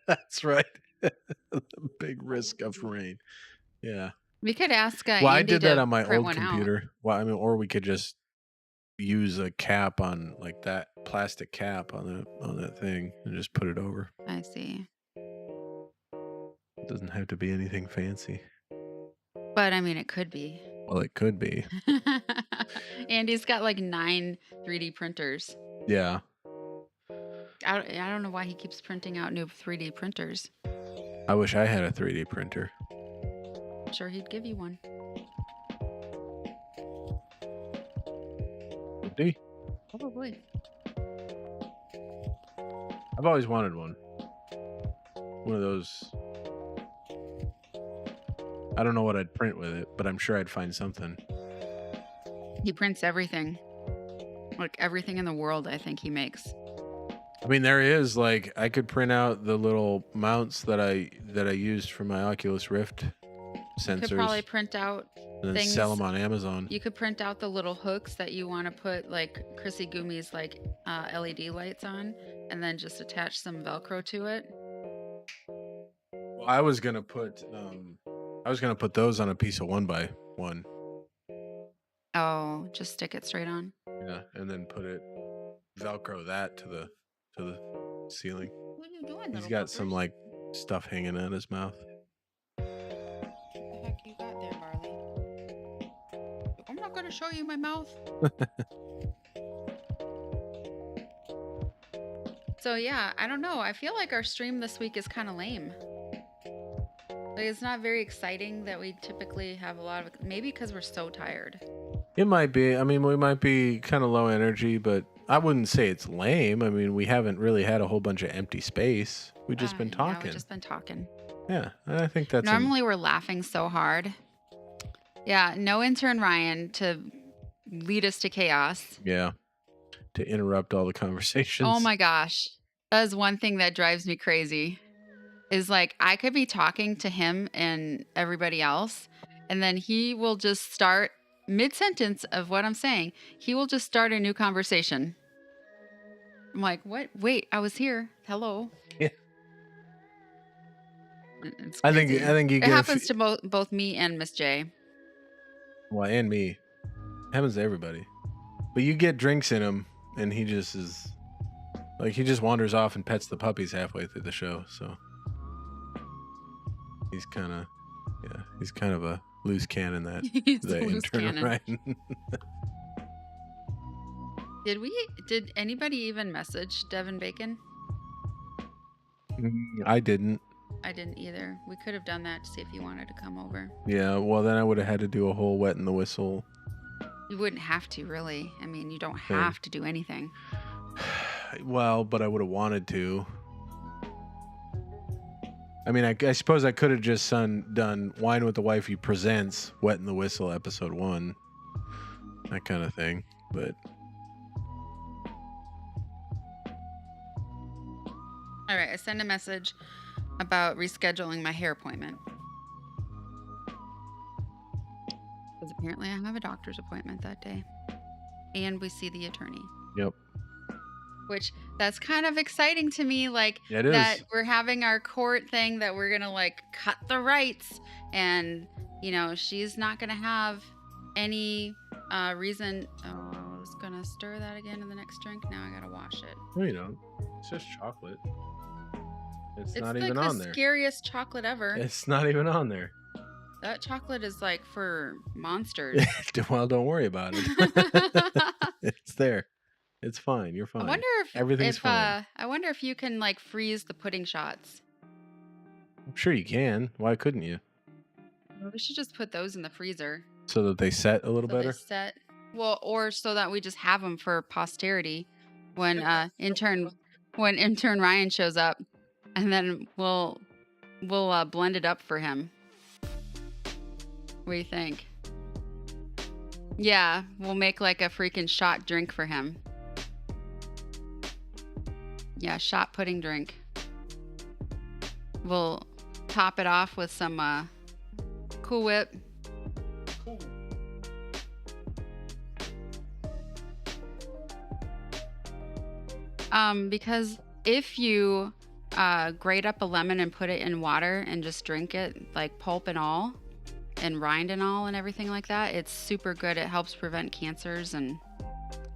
That's right. The big risk of rain. Yeah. We could ask. Well, I Andy did that to on my print old one out. computer. Well, I mean, or we could just use a cap on like that plastic cap on that thing and just put it over. I see. It doesn't have to be anything fancy. But I mean, it could be. Well, it could be. Andy's got like 9 3D printers. Yeah. I don't know why he keeps printing out new 3D printers. I wish I had a 3D printer. I'm sure he'd give you one. Would he? Probably. I've always wanted one. One of those. I don't know what I'd print with it, but I'm sure I'd find something. He prints everything. Like everything in the world, I think he makes. I mean, there is like I could print out the little mounts that I used for my Oculus Rift sensors. You could probably print out and then sell them on Amazon. You could print out the little hooks that you want to put like Krissigumi's like LED lights on, and then just attach some Velcro to it. Well, I was gonna put those on a piece of 1x1. Oh, just stick it straight on. Yeah, and then Velcro that to the ceiling. What are you doing? He's got some like stuff hanging out his mouth. What the heck you got there, Barley? I'm not gonna show you my mouth. So yeah, I don't know. I feel like our stream this week is kind of lame. Like it's not very exciting that we typically have a lot of. Maybe because we're so tired. It might be. I mean, we might be kind of low energy, but I wouldn't say it's lame. I mean, we haven't really had a whole bunch of empty space. We've just been talking. Yeah, we've just been talking. Yeah, I think that's... Normally we're laughing so hard. Yeah, no intern Ryan to lead us to chaos. Yeah, to interrupt all the conversations. Oh my gosh. That is one thing that drives me crazy. Is like, I could be talking to him and everybody else, and then he will just start... mid-sentence of what I'm saying, he will just start a new conversation. I'm like, what? Wait, I was here. Hello. Yeah. It's I think you it get happens to both me and Miss J. Well, and me. It happens to everybody. But you get drinks in him, and he just is like he just wanders off and pets the puppies halfway through the show. So he's kind of a loose cannon that intern, right? Did anybody even message Devin Bacon? I didn't. I didn't either. We could have done that to see if he wanted to come over. Yeah, well then I would have had to do a whole wet in the whistle. You wouldn't have to, really. I mean, you don't have to do anything. Well, but I would have wanted to. I mean, I suppose I could have just done Wine with the Wifey presents Wet in the Whistle episode 1. That kind of thing. But all right, I sent a message about rescheduling my hair appointment. Because apparently I have a doctor's appointment that day. And we see the attorney. Yep. Which that's kind of exciting to me, like it that is. We're having our court thing that we're gonna like cut the rights, and she's not gonna have any reason. Oh, I was gonna stir that again in the next drink. Now I gotta wash it. No, you don't. It's just chocolate. It's not like even on there. It's the scariest chocolate ever. It's not even on there. That chocolate is like for monsters. Well, don't worry about it. It's there. It's fine. You're fine. I wonder if everything's fine. I wonder if you can like freeze the pudding shots. I'm sure you can. Why couldn't you? We should just put those in the freezer so that they set a little better. They set well, or so that we just have them for posterity when intern Ryan shows up, and then we'll blend it up for him. What do you think? Yeah, we'll make like a freaking shot drink for him. Yeah, shot pudding drink. We'll top it off with some Cool Whip. Because if you grate up a lemon and put it in water and just drink it, like pulp and all, and rind and all and everything like that, it's super good. It helps prevent cancers and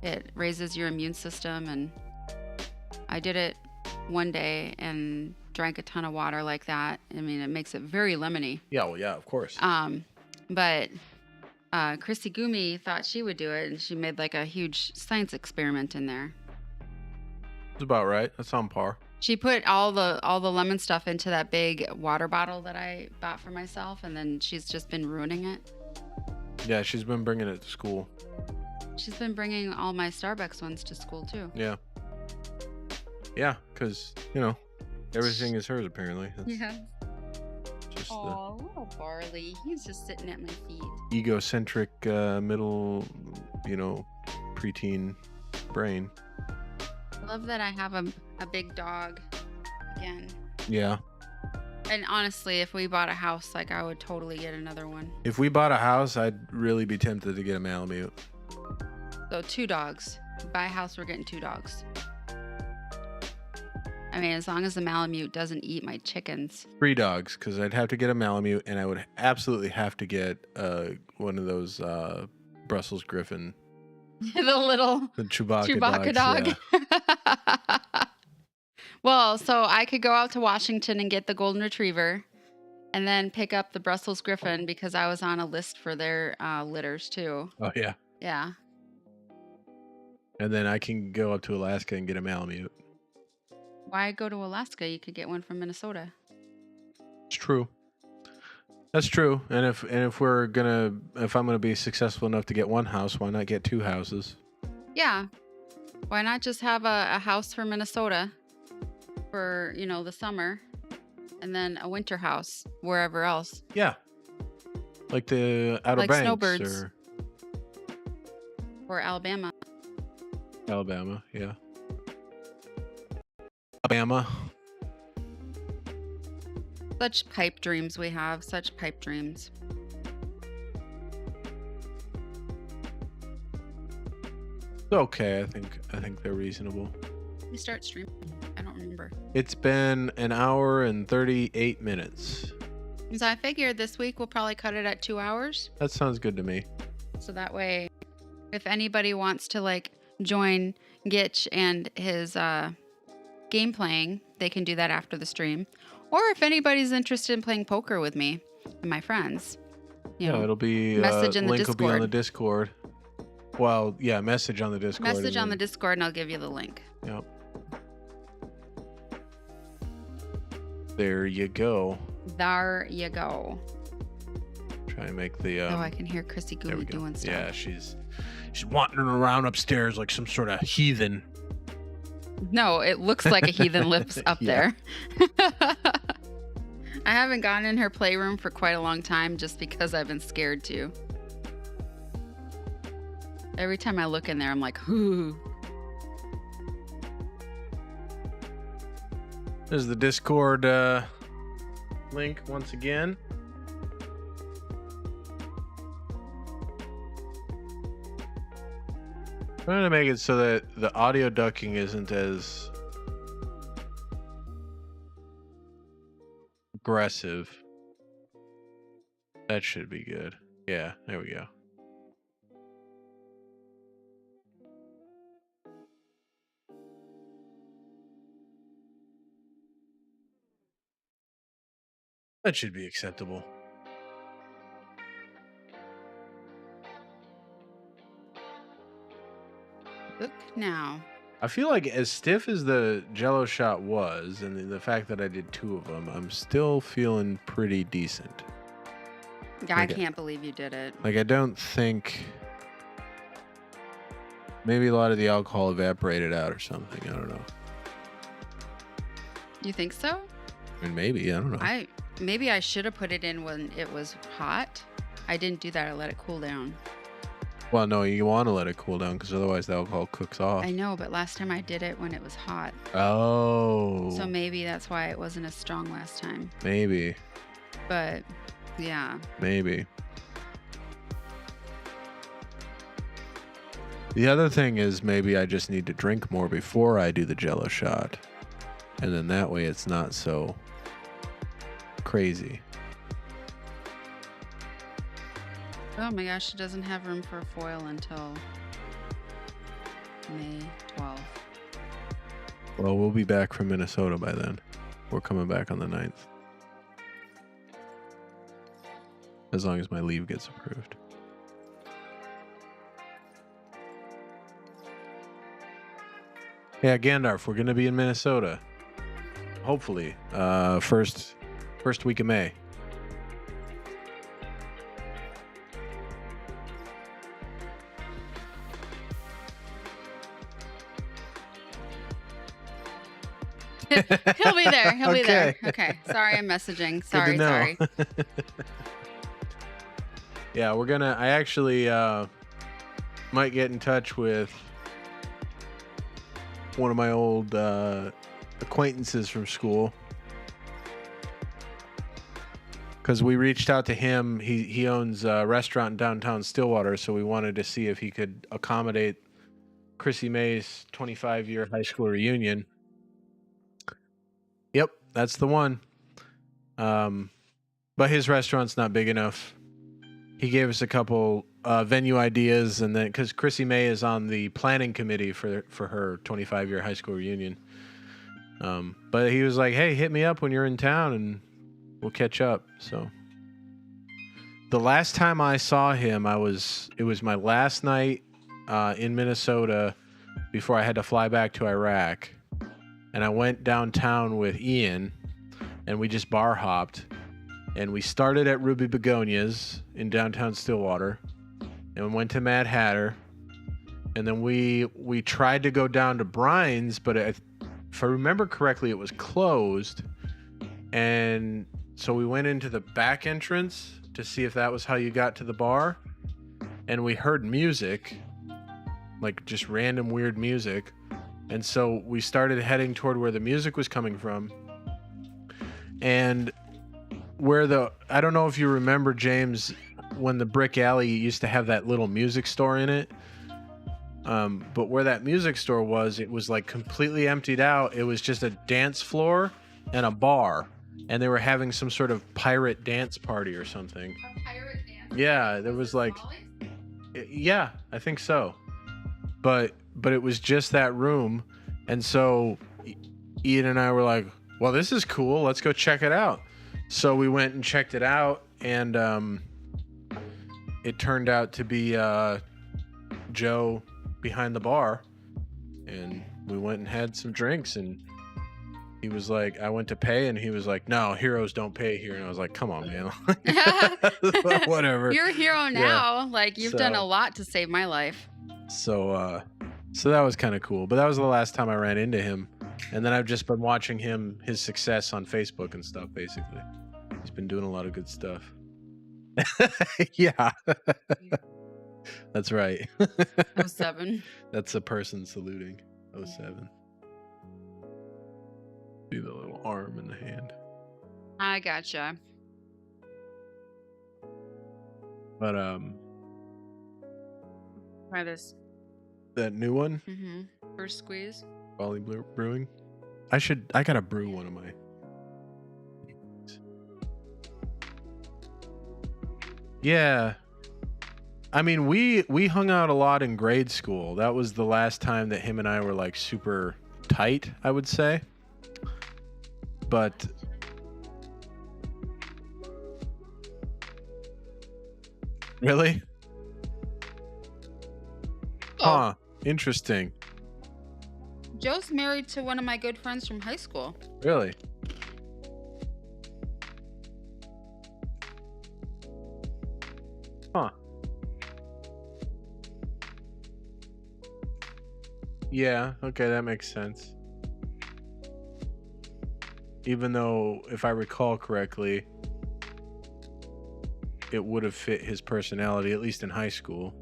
it raises your immune system. And I did it one day and drank a ton of water like that. I mean, it makes it very lemony. Yeah, well, yeah, of course. But Gumi thought she would do it, and she made like a huge science experiment in there. That's about right. That's on par. She put all the lemon stuff into that big water bottle that I bought for myself, and then she's just been ruining it. Yeah, she's been bringing it to school. She's been bringing all my Starbucks ones to school too. Yeah. Yeah, because, everything is hers apparently. Yeah. Oh, little Barley. He's just sitting at my feet. Egocentric middle, preteen brain. I love that I have a big dog again. Yeah. And honestly, if we bought a house, like I would totally get another one. If we bought a house, I'd really be tempted to get a Malamute. So 2 dogs. Buy a house, we're getting 2 dogs. I mean, as long as the Malamute doesn't eat my chickens. 3 dogs, because I'd have to get a Malamute, and I would absolutely have to get one of those Brussels Griffin. The Chewbacca dog. Yeah. Well, so I could go out to Washington and get the Golden Retriever and then pick up the Brussels Griffin because I was on a list for their litters too. Oh, yeah. Yeah. And then I can go up to Alaska and get a Malamute. Why go to Alaska? You could get one from Minnesota. It's true. That's true. And if I'm gonna be successful enough to get one house, why not get 2 houses? Yeah. Why not just have a house for Minnesota for, the summer and then a winter house wherever else? Yeah. Like the Outer like Banks snowbirds. Or Alabama. Alabama, yeah. Alabama. Such pipe dreams we have. Such pipe dreams. Okay, I think they're reasonable. We start streaming. I don't remember. It's been 1 hour and 38 minutes. So I figured this week we'll probably cut it at 2 hours. That sounds good to me. So that way, if anybody wants to join Gitch and his game playing, they can do that after the stream. Or if anybody's interested in playing poker with me and my friends, it'll be message in the link Discord. will be on the Discord. Well, yeah, message on the Discord. Message on the Discord, and I'll give you the link. Yep. There you go. There you go. Try and make the. I can hear Gumi doing stuff. Yeah, she's wandering around upstairs like some sort of heathen. No, it looks like a heathen lives up there. I haven't gone in her playroom for quite a long time just because I've been scared to. Every time I look in there, I'm like, ooh. There's the Discord link once again. Trying to make it so that the audio ducking isn't as aggressive. That should be good. Yeah, there we go. That should be acceptable. Look now. I feel like as stiff as the Jello shot was, and the fact that I did 2 of them, I'm still feeling pretty decent. Yeah, I can't believe you did it. Like, I don't think... Maybe a lot of the alcohol evaporated out or something. I don't know. You think so? I mean, maybe. I don't know. Maybe I should have put it in when it was hot. I didn't do that. I let it cool down. Well, no, you want to let it cool down because otherwise the alcohol cooks off. I know, but last time I did it when it was hot. Oh. So maybe that's why it wasn't as strong last time. Maybe. But yeah. Maybe. The other thing is maybe I just need to drink more before I do the Jello shot. And then that way it's not so crazy. Oh my gosh, it doesn't have room for foil until May 12th. Well, we'll be back from Minnesota by then. We're coming back on the 9th. As long as my leave gets approved. Yeah, Gandalf, we're going to be in Minnesota. Hopefully. First week of May. He'll be there. He'll be there. Okay. Okay. Sorry, I'm messaging. Good to know. Sorry. Yeah, I actually might get in touch with one of my old acquaintances from school. Because we reached out to him. He owns a restaurant in downtown Stillwater, so we wanted to see if he could accommodate Krissimmay's 25-year high school reunion. Yep, that's the one. But his restaurant's not big enough. He gave us a couple venue ideas, and then because Krissimay is on the planning committee for her 25-year high school reunion. But he was like, "Hey, hit me up when you're in town, and we'll catch up." So the last time I saw him, it was my last night in Minnesota before I had to fly back to Iraq. And I went downtown with Ian, and we just bar hopped. And we started at Ruby Begonias in downtown Stillwater, and we went to Mad Hatter. And then we tried to go down to Brian's, but if I remember correctly, it was closed. And so we went into the back entrance to see if that was how you got to the bar. And we heard music, like just random weird music. And so we started heading toward where the music was coming from. And I don't know if you remember, James, when the Brick Alley used to have that little music store in it. But where that music store was, it was like completely emptied out. It was just a dance floor and a bar. And they were having some sort of pirate dance party or something. A pirate dance? Yeah, there was like... Yeah, I think so. But it was just that room. And so Ian and I were like, well, this is cool. Let's go check it out. So we went and checked it out, and it turned out to be Joe behind the bar. And we went and had some drinks, and he was like, I went to pay, and he was like, no, heroes don't pay here. And I was like, come on, man. Whatever. You're a hero now. Yeah. Like, you've done a lot to save my life. So that was kind of cool. But that was the last time I ran into him. And then I've just been watching his success on Facebook and stuff, basically. He's been doing a lot of good stuff. Yeah. That's right. 07. That's a person saluting. 07. See the little arm in the hand. I gotcha. But try this. That new one? Mm-hmm. First squeeze. Volley Brewing. I gotta brew one of my. Yeah. I mean, we hung out a lot in grade school. That was the last time that him and I were like super tight, I would say. But really? Oh. Huh. Interesting. Joe's married to one of my good friends from high school. Really? Huh. Yeah, okay, that makes sense. Even though, if I recall correctly, it would have fit his personality, at least in high school.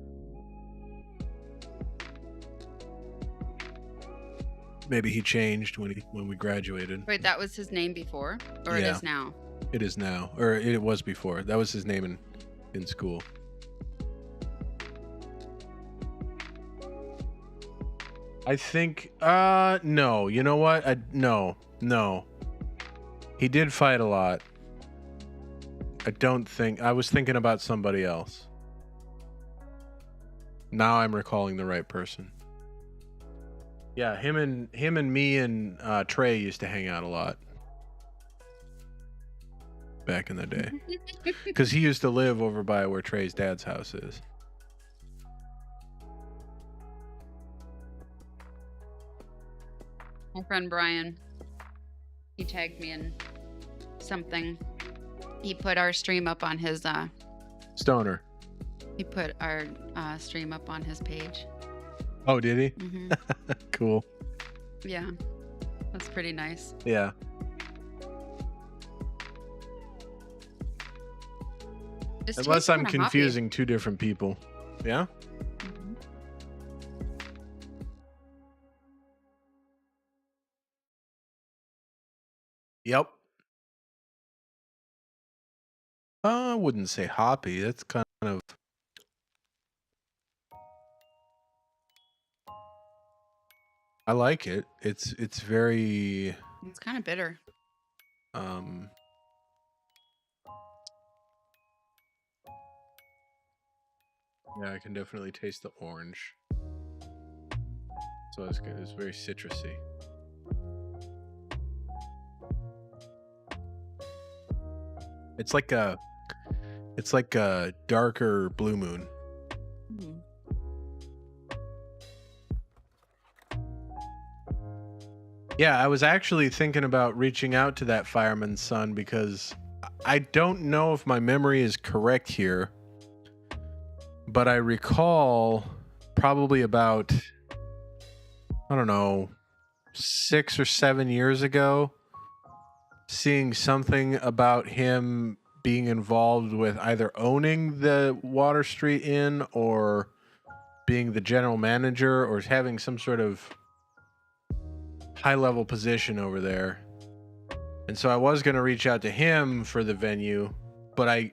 Maybe he changed when we graduated. Wait, that was his name before, or Yeah. it is now? It is now, or it was before. That was his name in school. I think, no. You know what? No. He did fight a lot. I was thinking about somebody else. Now I'm recalling the right person. Yeah, him and me and Trey used to hang out a lot back in the day. Because he used to live over by where Trey's dad's house is. My friend Brian, he tagged me in something. He put our stream up on his Stoner. He put our stream up on his page. Oh, did he? Mm-hmm. Cool. Yeah, that's pretty nice. Yeah. Unless I'm confusing two different people. Yeah? Mm-hmm. Yep. I wouldn't say hoppy. That's kind of... I like it. It's very... It's kind of bitter. Yeah, I can definitely taste the orange. So it's good. It's very citrusy. It's like a darker Blue Moon. Mm. Yeah, I was actually thinking about reaching out to that fireman's son because I don't know if my memory is correct here, but I recall probably about, I don't know, 6 or 7 years ago, seeing something about him being involved with either owning the Water Street Inn or being the general manager or having some sort of high-level position over there. And so I was going to reach out to him for the venue, but I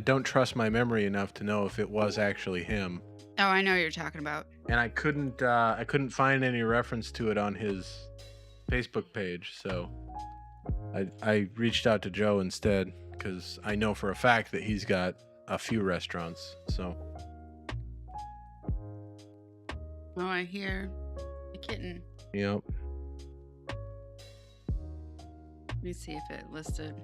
don't trust my memory enough to know if it was actually him. Oh, I know what you're talking about. And I couldn't find any reference to it on his Facebook page, so I reached out to Joe instead because I know for a fact that he's got a few restaurants. So. Oh, I hear a kitten. Yep. Let me see if it listed.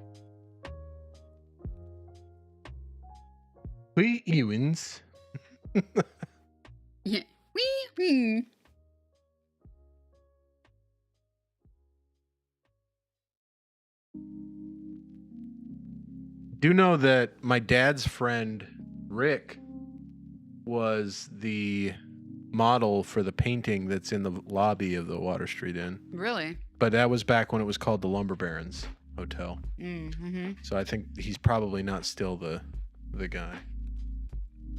We Ewins. Yeah. Wee. Do know that my dad's friend Rick was the model for the painting that's in the lobby of the Water Street Inn. Really? But that was back when it was called the Lumber Barons Hotel. Mm-hmm. So I think he's probably not still the guy.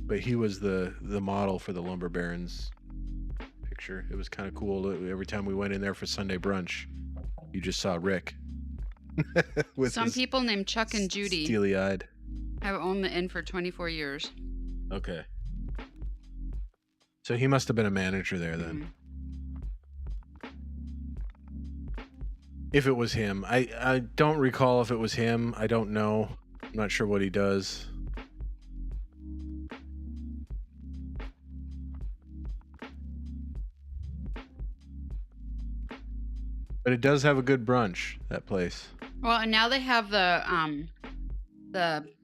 But he was the model for the Lumber Barons picture. It was kind of cool. Every time we went in there for Sunday brunch, you just saw Rick. With Some people named Chuck and Judy steely-eyed. have owned the inn for 24 years. Okay. So he must have been a manager there then. Mm-hmm. If it was him. I don't recall if it was him. I don't know. I'm not sure what he does. But it does have a good brunch, that place. Well, and now they have the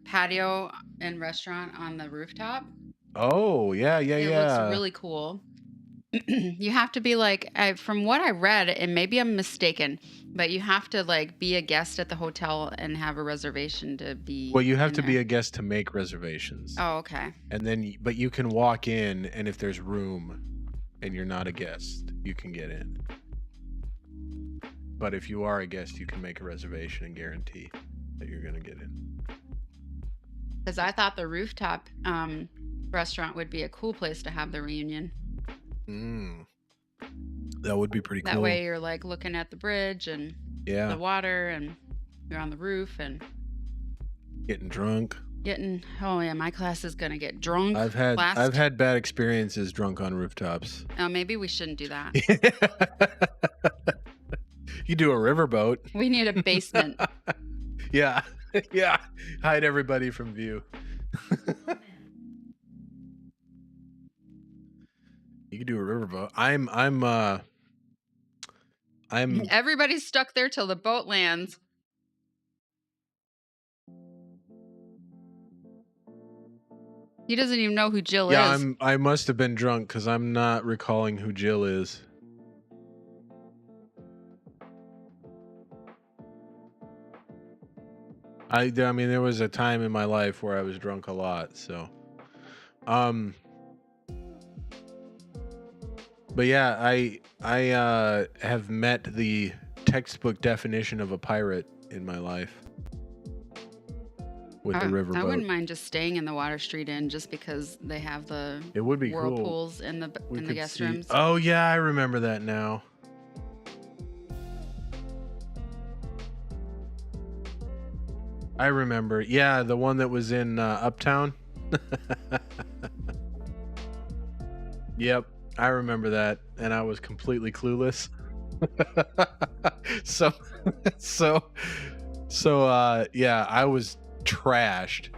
patio and restaurant on the rooftop. Oh, yeah. It looks really cool. You have to be like, from what I read, and maybe I'm mistaken, but you have to like be a guest at the hotel and have a reservation to be. Well, you have to be a guest to make reservations. Oh, okay. And then, but you can walk in, and if there's room and you're not a guest, you can get in. But if you are a guest, you can make a reservation and guarantee that you're going to get in. Because I thought the rooftop restaurant would be a cool place to have the reunion. That would be pretty cool. That way you're like looking at the bridge and the water, and you're on the roof and getting drunk. Oh yeah, my class is gonna get drunk. I've had bad experiences drunk on rooftops. Oh, maybe we shouldn't do that. You do a riverboat. We need a basement. Yeah. Yeah. Hide everybody from view. You can do a riverboat. I'm Everybody's stuck there till the boat lands. He doesn't even know who Jill is. Yeah, I must have been drunk because I'm not recalling who Jill is. I mean, there was a time in my life where I was drunk a lot, so. But yeah, I have met the textbook definition of a pirate in my life. With the riverboat. I wouldn't mind just staying in the Water Street Inn just because they have the it would be whirlpools cool. in the guest rooms. Oh yeah, I remember that now. I remember. Yeah, the one that was in Uptown. Yep, I remember that, and I was completely clueless. Yeah, I was trashed.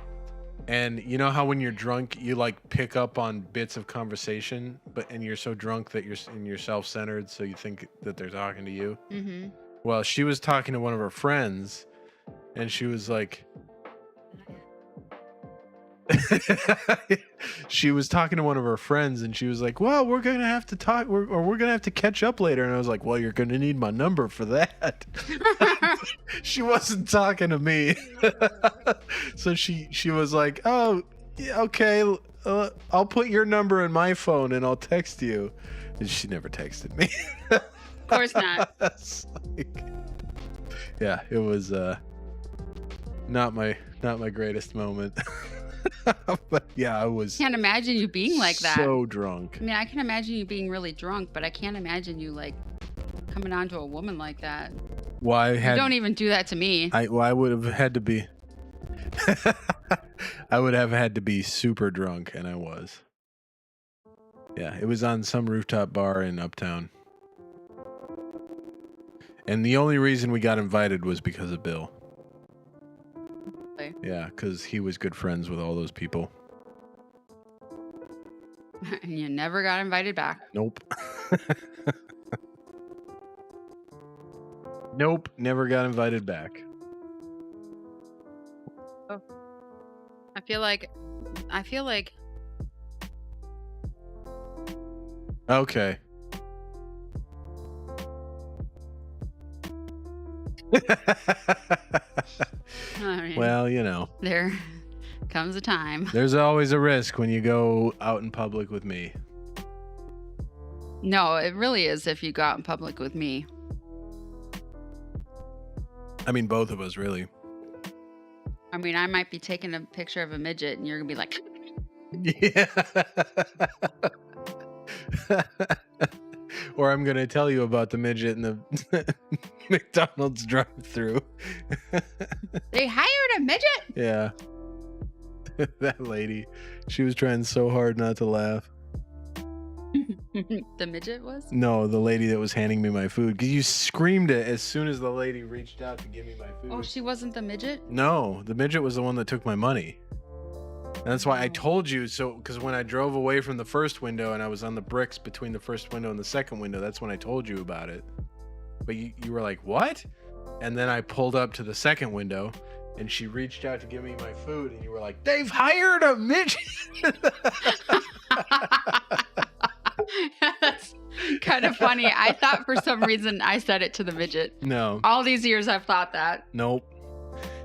And you know how when you're drunk you like pick up on bits of conversation, and you're so drunk that you're self-centered, so you think that they're talking to you. Mm-hmm. Well, she was talking to one of her friends, and she was like she was talking to one of her friends, and she was like, well, we're gonna have to talk, or we're gonna have to catch up later. And I was like, well, you're gonna need my number for that. She wasn't talking to me. So she was like, oh yeah, okay, I'll put your number in my phone and I'll text you. And she never texted me. Of course not. Yeah, it was not my greatest moment. But yeah, I was. Can't imagine you being like that. So drunk. I mean, I can imagine you being really drunk, but I can't imagine you like coming on to a woman like that. Well, you don't even do that to me. I would have had to be. I would have had to be super drunk, and I was. Yeah, it was on some rooftop bar in Uptown. And the only reason we got invited was because of Bill. Yeah, because he was good friends with all those people. And you never got invited back. Nope. Nope, never got invited back. Oh. I feel like okay. Well, you know. There comes a time. There's always a risk when you go out in public with me. No, it really is if you go out in public with me. I mean, both of us, really. I mean, I might be taking a picture of a midget and you're going to be like... Yeah. Or I'm going to tell you about the midget in the McDonald's drive-thru. They hired a midget? Yeah. That lady. She was trying so hard not to laugh. The midget was? No, the lady that was handing me my food. Because you screamed it as soon as the lady reached out to give me my food. Oh, she wasn't the midget? No, the midget was the one that took my money. And that's why I told you, because when I drove away from the first window and I was on the bricks between the first window and the second window, that's when I told you about it. But you were like, what? And then I pulled up to the second window and she reached out to give me my food and you were like, they've hired a midget. That's kind of funny. I thought for some reason I said it to the midget. No. All these years I've thought that. Nope.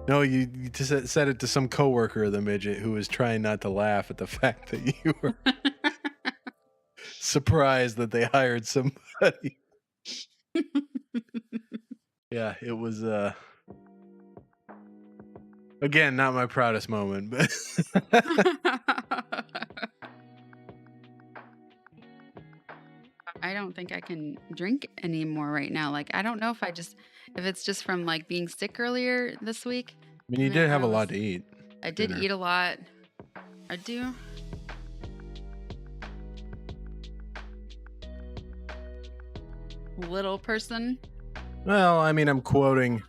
No, you just said it to some coworker of the midget who was trying not to laugh at the fact that you were surprised that they hired somebody. Yeah, it was Again, not my proudest moment, but I don't think I can drink anymore right now. Like, I don't know if it's just from like being sick earlier this week. I mean, you did have a lot to eat. I did dinner. eat a lot. I do. Little person. Well, I mean, I'm quoting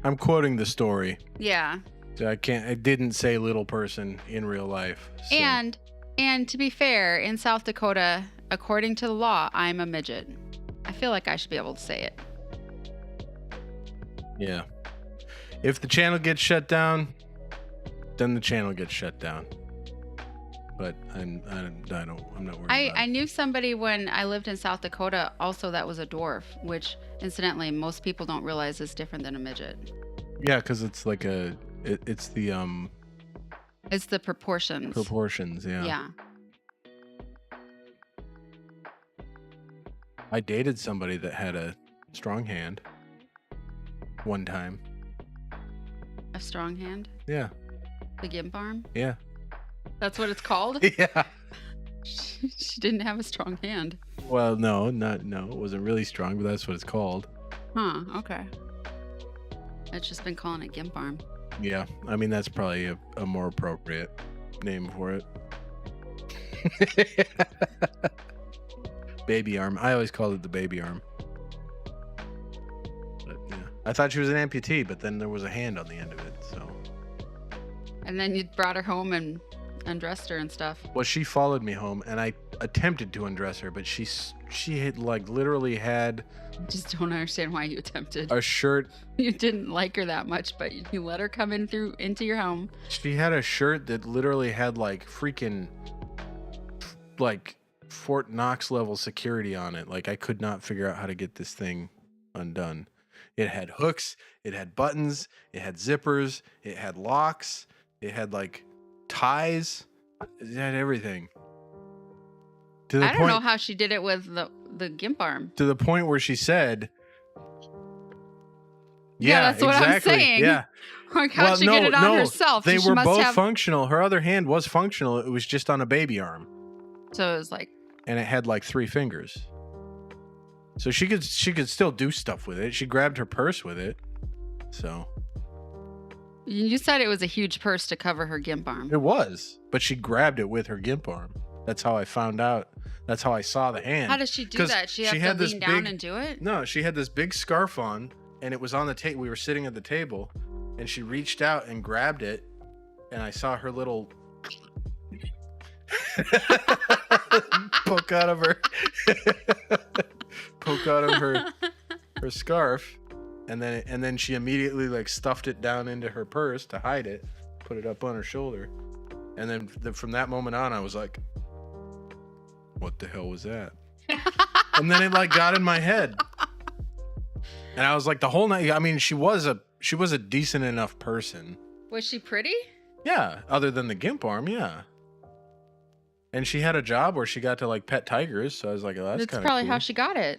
the story. Yeah. So I didn't say little person in real life. So. And to be fair, in South Dakota, according to the law, I'm a midget. I feel like I should be able to say it. Yeah. If the channel gets shut down, then the channel gets shut down. But I'm not worried about it. I knew somebody when I lived in South Dakota also that was a dwarf, which incidentally most people don't realize is different than a midget. Yeah, because it's like it's the It's the proportions. Proportions, yeah. Yeah. I dated somebody that had a strong hand one time. A strong hand? Yeah. The gimp arm? Yeah. That's what it's called? Yeah. She didn't have a strong hand. Well, no, it wasn't really strong, but that's what it's called. Huh, okay. I've just been calling it gimp arm. Yeah, I mean, that's probably a more appropriate name for it. Baby arm. I always called it the baby arm. But yeah, I thought she was an amputee, but then there was a hand on the end of it, so. And then you brought her home and undressed her and stuff. Well, she followed me home, and I attempted to undress her, but she had like literally had. I just don't understand why you attempted. A shirt. You didn't like her that much, but you let her come into your home. She had a shirt that literally had like freaking like Fort Knox level security on it. Like I could not figure out how to get this thing undone. It had hooks, it had buttons, it had zippers, it had locks, it had like ties, it had everything. I don't know how she did it with the gimp arm. To the point where she said, yeah, that's exactly. what I'm saying. Yeah. Like, how'd she get it on herself? They were both functional. Her other hand was functional. It was just on a baby arm. So it was like. And it had like 3 fingers. So she could still do stuff with it. She grabbed her purse with it. So. You said it was a huge purse to cover her gimp arm. It was, but she grabbed it with her gimp arm. That's how I found out. That's how I saw the hand. How does she do that? She had to lean down and do it? No, she had this big scarf on, and it was on the table. We were sitting at the table, and she reached out and grabbed it, and I saw her little poke out of her scarf, and then she immediately like stuffed it down into her purse to hide it, put it up on her shoulder, and then from that moment on, I was like, what the hell was that? And then it like got in my head, and I was like the whole night. I mean, she was a decent enough person. Was she pretty? Yeah, other than the gimp arm, yeah. And she had a job where she got to like pet tigers, so I was like, oh, that's kind of cool. That's probably how she got it.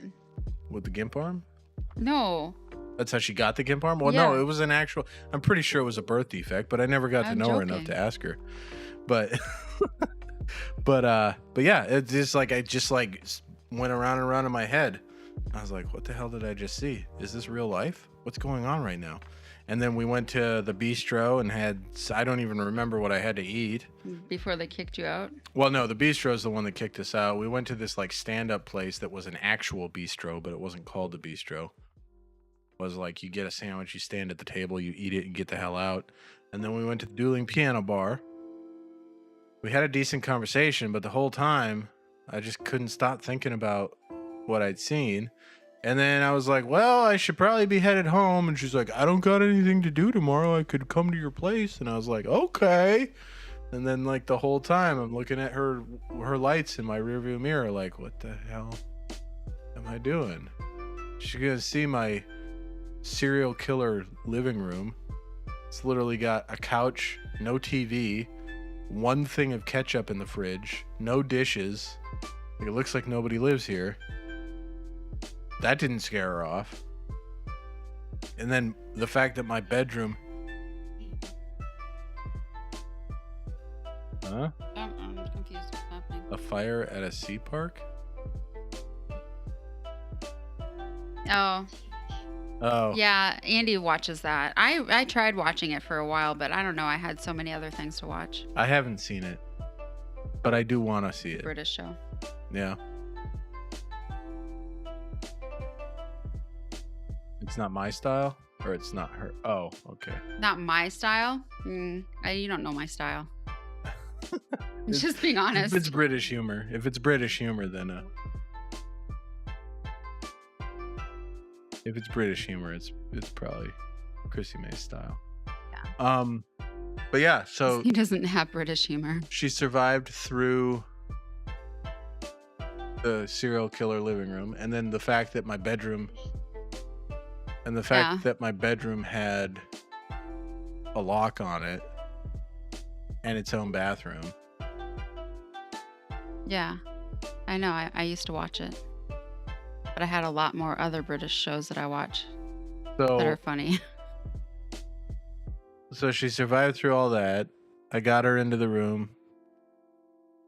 With the gimp arm? No. That's how she got the gimp arm? Well, yeah. No, it was an actual. I'm pretty sure it was a birth defect, but I never got to know her enough to ask her. But. But yeah, it's just like I just like went around and around in my head. I was like, what the hell did I just see? Is this real life? What's going on right now? And then we went to the bistro and I don't even remember what I had to eat. Before they kicked you out? Well, no, the bistro is the one that kicked us out. We went to this like stand-up place that was an actual bistro, but it wasn't called the bistro. It was like you get a sandwich, you stand at the table, you eat it, and get the hell out. And then we went to the Dueling Piano Bar. We had a decent conversation, but the whole time I just couldn't stop thinking about what I'd seen. And then I was like, well, I should probably be headed home. And she's like, I don't got anything to do tomorrow. I could come to your place. And I was like, okay. And then like the whole time I'm looking at her lights in my rearview mirror, like, what the hell am I doing? She's going to see my serial killer living room. It's literally got a couch, no TV, 1 thing of ketchup in the fridge, no dishes. Like, it looks like nobody lives here. That didn't scare her off. And then the fact that my bedroom Huh? I'm confused what's happening. A fire at a sea park? Oh. Oh. Yeah, Andy watches that. I tried watching it for a while, but I don't know. I had so many other things to watch. I haven't seen it, but I do want to see it. British show. Yeah. It's not my style, or it's not her. Oh, okay. Not my style? You don't know my style. I'm just being honest. If it's British humor, then if it's British humor, it's probably Krissimay style. Yeah. But yeah, so he doesn't have British humor. She survived through the serial killer living room, and then the fact that my bedroom had a lock on it and its own bathroom. Yeah, I know. I used to watch it, but I had a lot more other British shows that I watch that are funny. So she survived through all that. I got her into the room,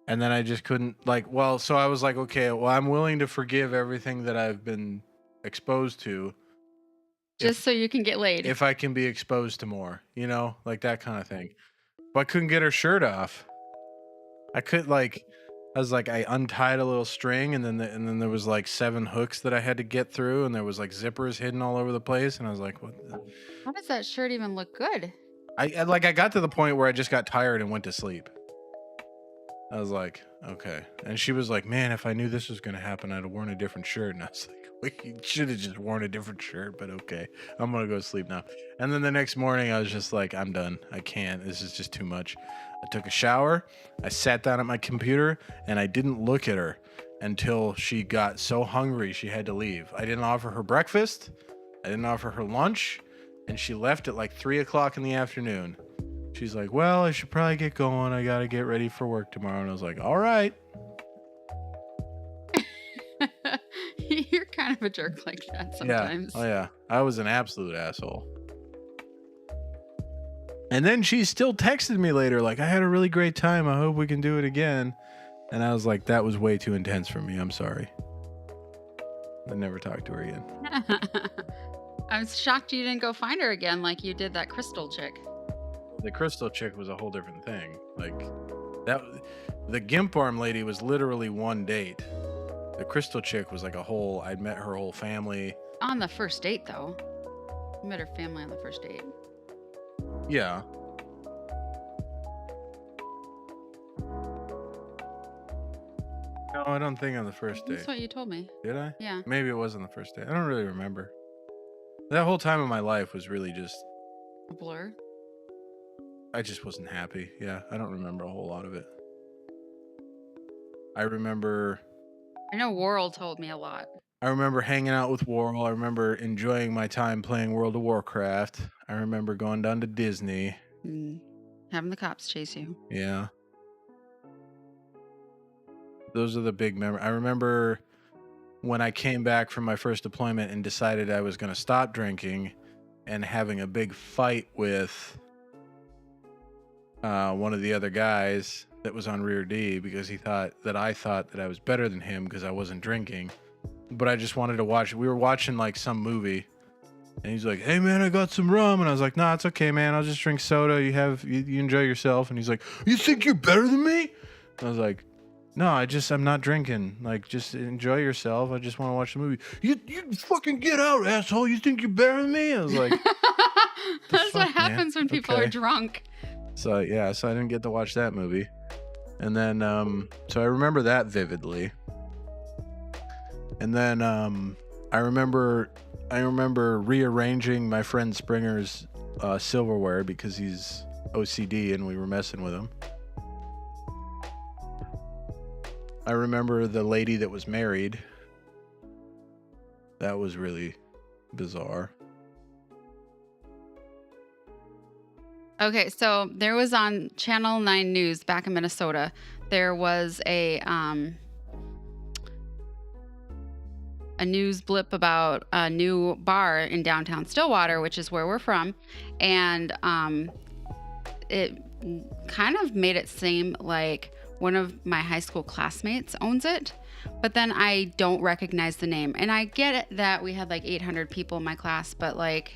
and then I just couldn't so I was like, okay, well, I'm willing to forgive everything that I've been exposed to. Just so you can get laid. If I can be exposed to more, like that kind of thing. But I couldn't get her shirt off. I untied a little string, and then there was 7 hooks that I had to get through, and there was zippers hidden all over the place, and I was like, what? How does that shirt even look good? I got to the point where I just got tired and went to sleep. I was like, okay. And she was like, man, if I knew this was going to happen, I'd have worn a different shirt. And I was like, you should have just worn a different shirt, but okay. I'm going to go to sleep now. And then the next morning, I was just like, I'm done. I can't. This is just too much. I took a shower. I sat down at my computer, and I didn't look at her until she got so hungry she had to leave. I didn't offer her breakfast. I didn't offer her lunch. And she left at 3 o'clock in the afternoon. She's like, well, I should probably get going. I got to get ready for work tomorrow. And I was like, all right. You're kind of a jerk like that sometimes. Yeah. Oh, yeah. I was an absolute asshole. And then she still texted me later, I had a really great time. I hope we can do it again. And I was like, that was way too intense for me. I'm sorry. I never talked to her again. I'm shocked you didn't go find her again like you did that crystal chick. The crystal chick was a whole different thing. The gimp arm lady was literally one date. The crystal chick was I'd met her whole family. On the first date, though. You met her family on the first date. Yeah. No, I don't think on the first date. That's what you told me. Did I? Yeah. Maybe it was on the first date. I don't really remember. That whole time of my life was really just a blur. I just wasn't happy. Yeah, I don't remember a whole lot of it. I know Worrell told me a lot. I remember hanging out with Worrell. I remember enjoying my time playing World of Warcraft. I remember going down to Disney. Having the cops chase you. Yeah. Those are the big memories. I remember when I came back from my first deployment and decided I was going to stop drinking and having a big fight with one of the other guys that was on Rear D because I thought that I was better than him because I wasn't drinking. But I just wanted to watch. We were watching some movie, and he's like, "Hey man, I got some rum," and I was like, "Nah, it's okay, man. I'll just drink soda. You enjoy yourself." And he's like, "You think you're better than me?" And I was like, "No, I'm not drinking. Just enjoy yourself. I just want to watch the movie." You fucking get out, asshole. You think you're better than me? I was like, that's what happens when people are drunk. So yeah, I didn't get to watch that movie. And then, so I remember that vividly. And then, I remember rearranging my friend Springer's silverware because he's OCD and we were messing with him. I remember the lady that was married. That was really bizarre. Okay, so there was on Channel 9 News back in Minnesota, there was a news blip about a new bar in downtown Stillwater, which is where we're from, and kind of made it seem like one of my high school classmates owns it, but then I don't recognize the name. And I get it that we had like 800 people in my class, but like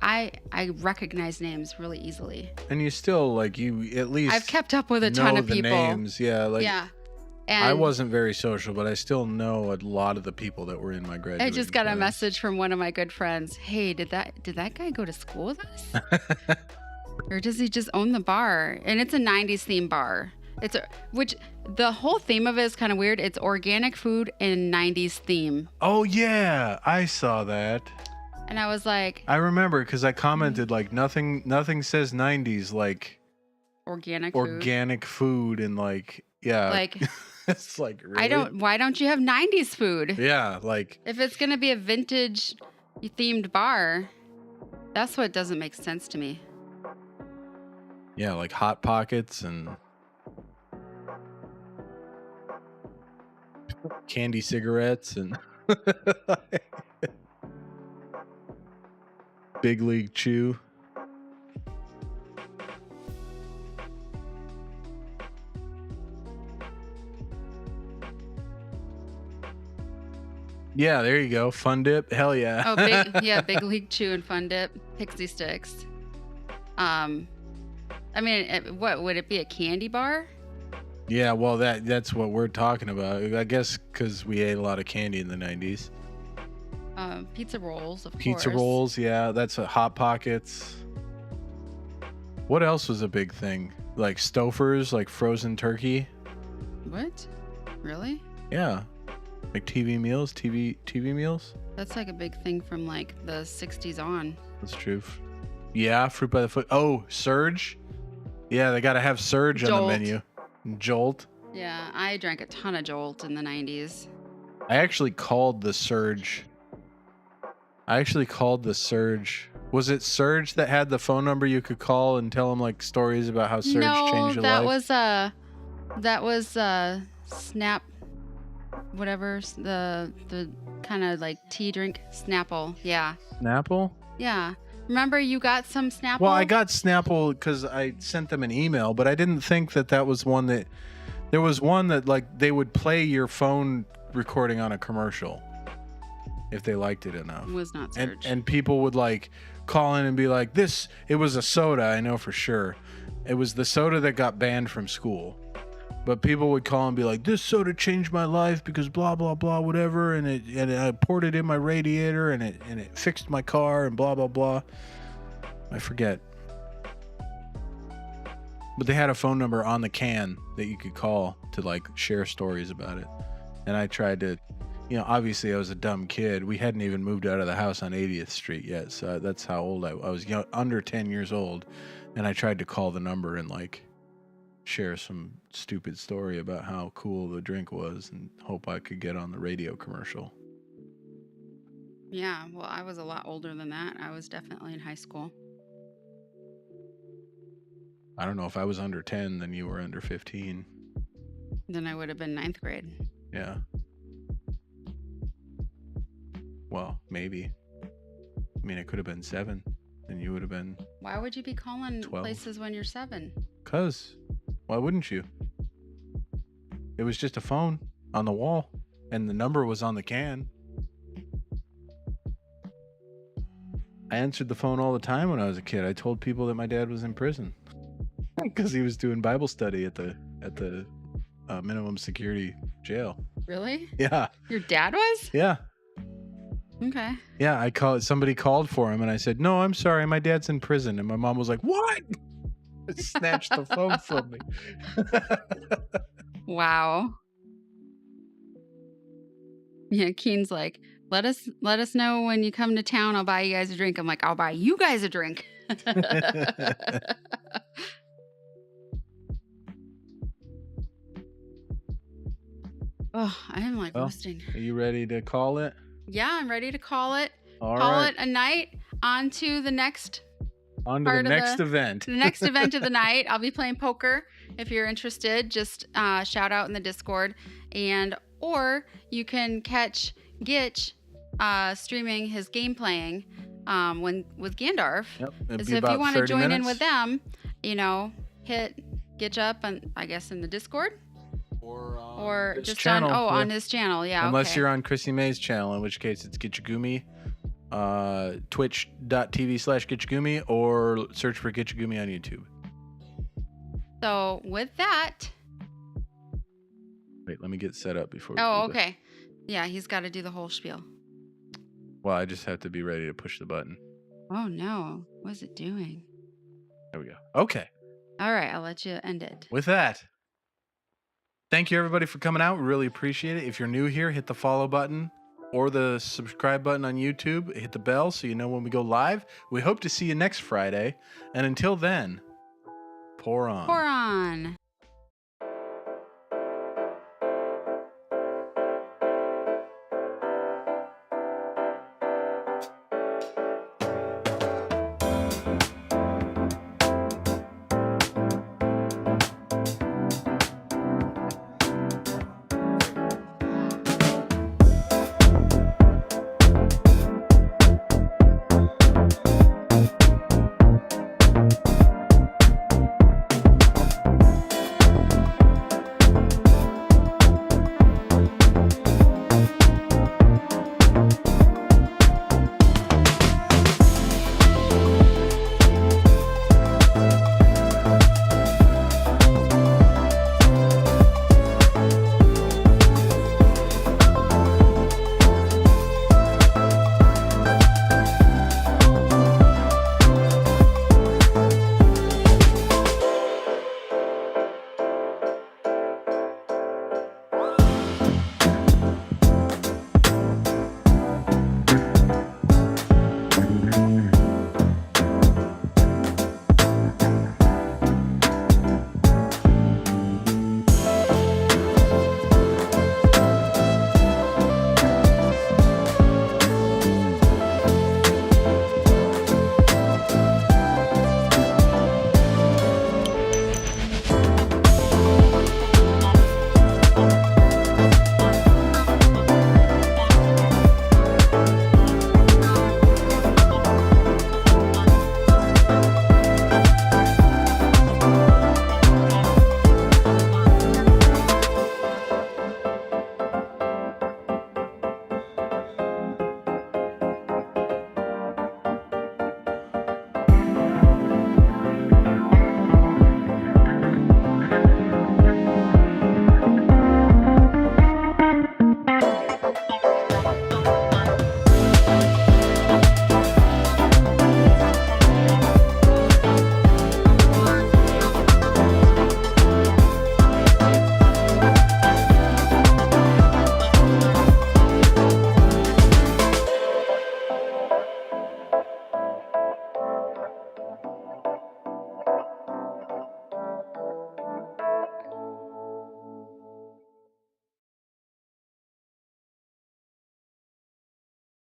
I recognize names really easily. And you still like you at least I've kept up with a ton of people. Names, yeah, like yeah. And I wasn't very social, but I still know a lot of the people that were in my graduating I just got class. a message from one of my good friends. Hey, did that guy go to school with us? Or does he just own the bar? And it's a 90s theme bar. Which the whole theme of it is kind of weird. It's organic food and 90s theme. Oh yeah, I saw that. And I was like, I remember because I commented like nothing says 90s like organic food and like yeah. Like it's like really? why don't you have 90s food? Yeah, like if it's going to be a vintage themed bar, that's what doesn't make sense to me. Yeah, like Hot Pockets and candy cigarettes and Big League Chew. Yeah, there you go. Fun Dip. Hell yeah. Oh, Big League Chew and Fun Dip. Pixie Sticks. I mean, what would it be, a candy bar? Yeah, well, that's what we're talking about. I guess because we ate a lot of candy in the 90s. Pizza rolls, of course. Pizza rolls, yeah. That's Hot Pockets. What else was a big thing? Like Stouffer's, like frozen turkey. What? Really? Yeah. Like TV meals. That's like a big thing from like the 60s on. That's true. Yeah, fruit by the foot. Oh, Surge. Yeah, they got to have Surge on the menu. Jolt. Yeah, I drank a ton of Jolt in the 90s. I actually called the Surge. Was it Surge that had the phone number you could call and tell them like stories about how Surge changed your life? That was Snap, whatever, the kind of like tea drink, Snapple. Yeah. Snapple? Yeah. Remember you got some Snapple? Well, I got Snapple because I sent them an email, but I didn't think that was one that... There was one that, like, they would play your phone recording on a commercial if they liked it enough. It was not Surge. And people would, like, call in and be like, it was a soda, I know for sure. It was the soda that got banned from school. But people would call and be like, this soda changed my life because blah, blah, blah, whatever. And I poured it in my radiator and it fixed my car and blah, blah, blah. I forget. But they had a phone number on the can that you could call to like share stories about it. And I tried to, obviously I was a dumb kid. We hadn't even moved out of the house on 80th Street yet. So that's how old I was, under 10 years old. And I tried to call the number and like share some stupid story about how cool the drink was and hope I could get on the radio commercial. Yeah, well, I was a lot older than that. I was definitely in high school. I don't know, if I was under 10, then you were under 15. Then I would have been 9th grade. Yeah. Well, maybe. I mean, it could have been 7, and you would have been... Why would you be calling 12. Places when you're 7? 'Cause why wouldn't you? It was just a phone on the wall, and the number was on the can. I answered the phone all the time when I was a kid. I told people that my dad was in prison because he was doing Bible study at the minimum security jail. Really? Yeah. Your dad was? Yeah. Okay. Yeah, somebody called for him, and I said, "No, I'm sorry, my dad's in prison." And my mom was like, "What?" Snatched the phone from me. Wow. Yeah, Keen's like, let us know when you come to town. I'll buy you guys a drink. I'm like, I'll buy you guys a drink. Oh, I am like roasting. Are you ready to call it? Yeah, I'm ready to call it. All call right. it a night. On to the next event. The next event of the night. I'll be playing poker. If you're interested, just shout out in the Discord. Or you can catch Gitch streaming his game playing with Gandalf. Yep. So if you want to join in with them, hit Gitch up and I guess in the Discord or his just channel, on his channel. Yeah. Unless okay. you're on Krissimmay's channel, in which case it's Gitchegumi, twitch.tv/Gitchegumi, or search for Gitchegumi on YouTube. So with that. Wait, let me get set up before. Oh, okay. Yeah, he's got to do the whole spiel. Well, I just have to be ready to push the button. Oh no, what's it doing? There we go. Okay. All right, I'll let you end it. With that, thank you everybody for coming out. We really appreciate it. If you're new here, hit the follow button or the subscribe button on YouTube. Hit the bell so you know when we go live. We hope to see you next Friday. And until then, pour on. Pour on.